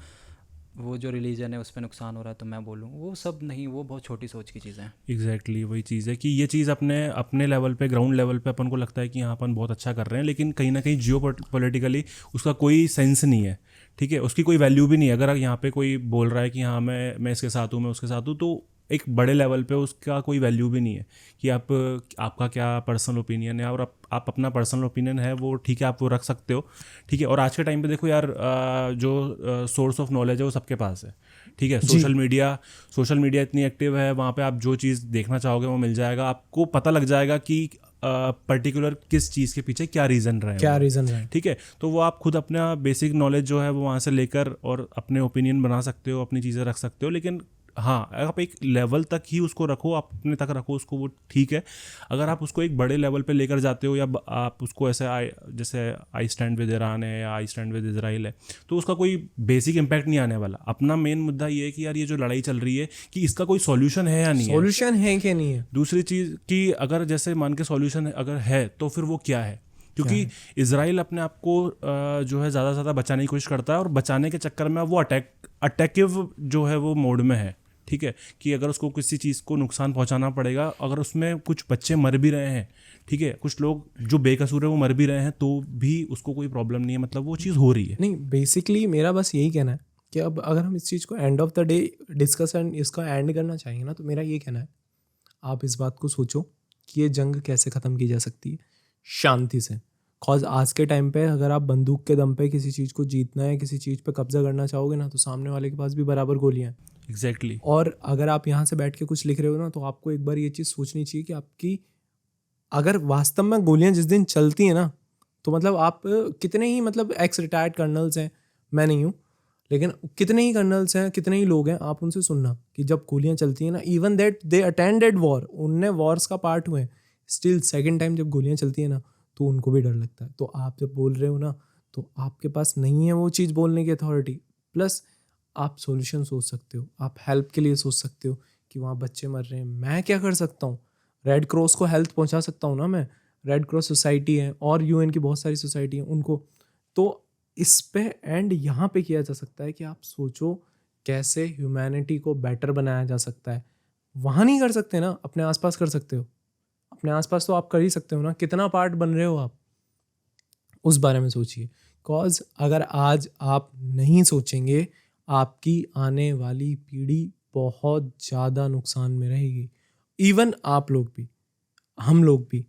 वो जो रिलीजन है उस पर नुकसान हो रहा है तो मैं बोलूँ, वो सब नहीं, वो बहुत छोटी सोच की चीज़ें हैं। एग्जैक्टली वही चीज़ है कि ये चीज़ अपने लेवल पे, ग्राउंड लेवल पे अपन को लगता है कि यहाँ अपन बहुत अच्छा कर रहे हैं, लेकिन कहीं ना कहीं जियोपॉलिटिकली उसका कोई सेंस नहीं है। ठीक है, उसकी कोई वैल्यू भी नहीं है। अगर यहाँ पे कोई बोल रहा है कि हाँ मैं इसके साथ हूँ, मैं उसके साथ हूँ, तो एक बड़े लेवल पे उसका कोई वैल्यू भी नहीं है कि आपका क्या पर्सनल ओपिनियन है, और आप अपना पर्सनल ओपिनियन है वो ठीक है, आप वो रख सकते हो। ठीक है, और आज के टाइम पे देखो यार, जो सोर्स ऑफ नॉलेज है वो सबके पास है। ठीक है, सोशल मीडिया इतनी एक्टिव है, वहाँ पे आप जो चीज़ देखना चाहोगे वो मिल जाएगा। आपको पता लग जाएगा कि पर्टिकुलर किस चीज़ के पीछे क्या रीज़न रहे, क्या रीज़न है। ठीक है। तो वो आप खुद अपना बेसिक नॉलेज जो है वो वहाँ से लेकर और अपने ओपिनियन बना सकते हो, अपनी चीज़ें रख सकते हो, लेकिन हाँ आप एक लेवल तक ही उसको रखो, आप अपने तक रखो उसको, वो ठीक है। अगर आप उसको एक बड़े लेवल पे लेकर जाते हो या आप उसको ऐसे जैसे आई स्टैंड विद ईरान है या आई स्टैंड विद इजराइल है, तो उसका कोई बेसिक इम्पैक्ट नहीं आने वाला। अपना मेन मुद्दा ये है कि यार ये जो लड़ाई चल रही है कि इसका कोई सॉल्यूशन है या नहीं है, सॉल्यूशन है कि नहीं है। दूसरी चीज़ कि अगर जैसे मान के सॉल्यूशन अगर है तो फिर वो क्या है, क्योंकि इजराइल अपने आप को जो है ज़्यादा से ज़्यादा बचाने की कोशिश करता है और बचाने के चक्कर में वो अटैकिव जो है वो मोड में है, ठीक है। कि अगर उसको किसी चीज़ को नुकसान पहुंचाना पड़ेगा, अगर उसमें कुछ बच्चे मर भी रहे हैं, ठीक है, कुछ लोग जो बेकसूर है वो मर भी रहे हैं, तो भी उसको कोई प्रॉब्लम नहीं है, मतलब वो चीज़ हो रही है। नहीं, बेसिकली मेरा बस यही कहना है कि अब अगर हम इस चीज़ को end of the day discuss and इसका एंड करना चाहेंगे ना, तो मेरा ये कहना है आप इस बात को सोचो कि ये जंग कैसे ख़त्म की जा सकती है, शांति से। कॉज आज के टाइम पे अगर आप बंदूक के दम पे किसी चीज़ को जीतना है, किसी चीज़ पे कब्जा करना चाहोगे ना, तो सामने वाले के पास भी बराबर गोलियां हैं। एग्जैक्टली। और अगर आप यहाँ से बैठ के कुछ लिख रहे हो ना, तो आपको एक बार ये चीज़ सोचनी चाहिए कि आपकी अगर वास्तव में गोलियां जिस दिन चलती हैं ना, तो मतलब आप कितने ही मतलब एक्स रिटायर्ड कर्नल्स हैं, मैं नहीं हूँ, लेकिन कितने ही कर्नल्स हैं, कितने ही लोग हैं, आप उनसे सुनना कि जब गोलियां चलती हैं ना, even that they attended war, उनने वॉर्स का पार्ट हुए, स्टिल सेकेंड टाइम जब गोलियां चलती हैं ना, तो उनको भी डर लगता है। तो आप जब बोल रहे हो ना, तो आपके पास नहीं है वो चीज़ बोलने की अथॉरिटी, प्लस आप सॉल्यूशन सोच सकते हो, आप हेल्प के लिए सोच सकते हो कि वहाँ बच्चे मर रहे हैं, मैं क्या कर सकता हूँ, रेड क्रॉस को हेल्प पहुँचा सकता हूँ ना मैं, रेड क्रॉस सोसाइटी है और यूएन की बहुत सारी सोसाइटी हैं उनको। तो इस पे एंड यहाँ पे किया जा सकता है कि आप सोचो कैसे ह्यूमैनिटी को बेटर बनाया जा सकता है। वहाँ नहीं कर सकते ना, अपने आसपास कर सकते हो, अपने आसपास तो आप कर ही सकते हो ना, कितना पार्ट बन रहे हो आप, उस बारे में सोचिए। कॉज अगर आज आप नहीं सोचेंगे, आपकी आने वाली पीढ़ी बहुत ज़्यादा नुकसान में रहेगी, इवन आप लोग भी, हम लोग भी।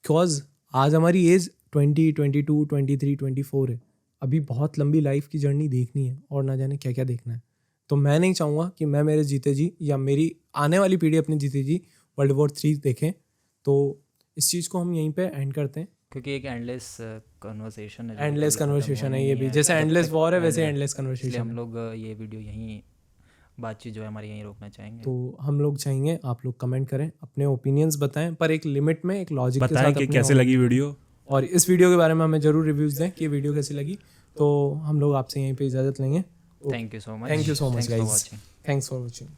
कॉज आज हमारी एज 20, 22, 23, 24 है, अभी बहुत लंबी लाइफ की जर्नी देखनी है और ना जाने क्या क्या देखना है। तो मैं नहीं चाहूँगा कि मैं मेरे जीते जी या मेरी आने वाली पीढ़ी अपनी जीते जी वर्ल्ड वॉर 3 देखें। तो इस चीज़ को हम यहीं पे एंड करते हैं, क्योंकि एक एंडलेस कन्वर्सेशन है, एंडलेस कन्वर्सेशन है ये भी, जैसे एंडलेस वॉर है वैसे एंडलेस इसलिए कन्वर्सेशन हम है। लोग ये वीडियो यहीं, बातचीत जो है हमारी यहीं रोकना चाहेंगे। तो हम लोग चाहेंगे आप लोग कमेंट करें, अपने ओपिनियंस बताएं, पर एक लिमिट में, एक लॉजिक के बताएं साथ कि अपने कैसे लगी वीडियो, और इस वीडियो के बारे में हमें ज़रूर रिव्यूज़ दें कि वीडियो कैसी लगी। तो हम लोग आपसे यहीं पे इजाज़त लेंगे। Thank you so much. Thank you so much Thanks for guys, watching. Thanks for watching.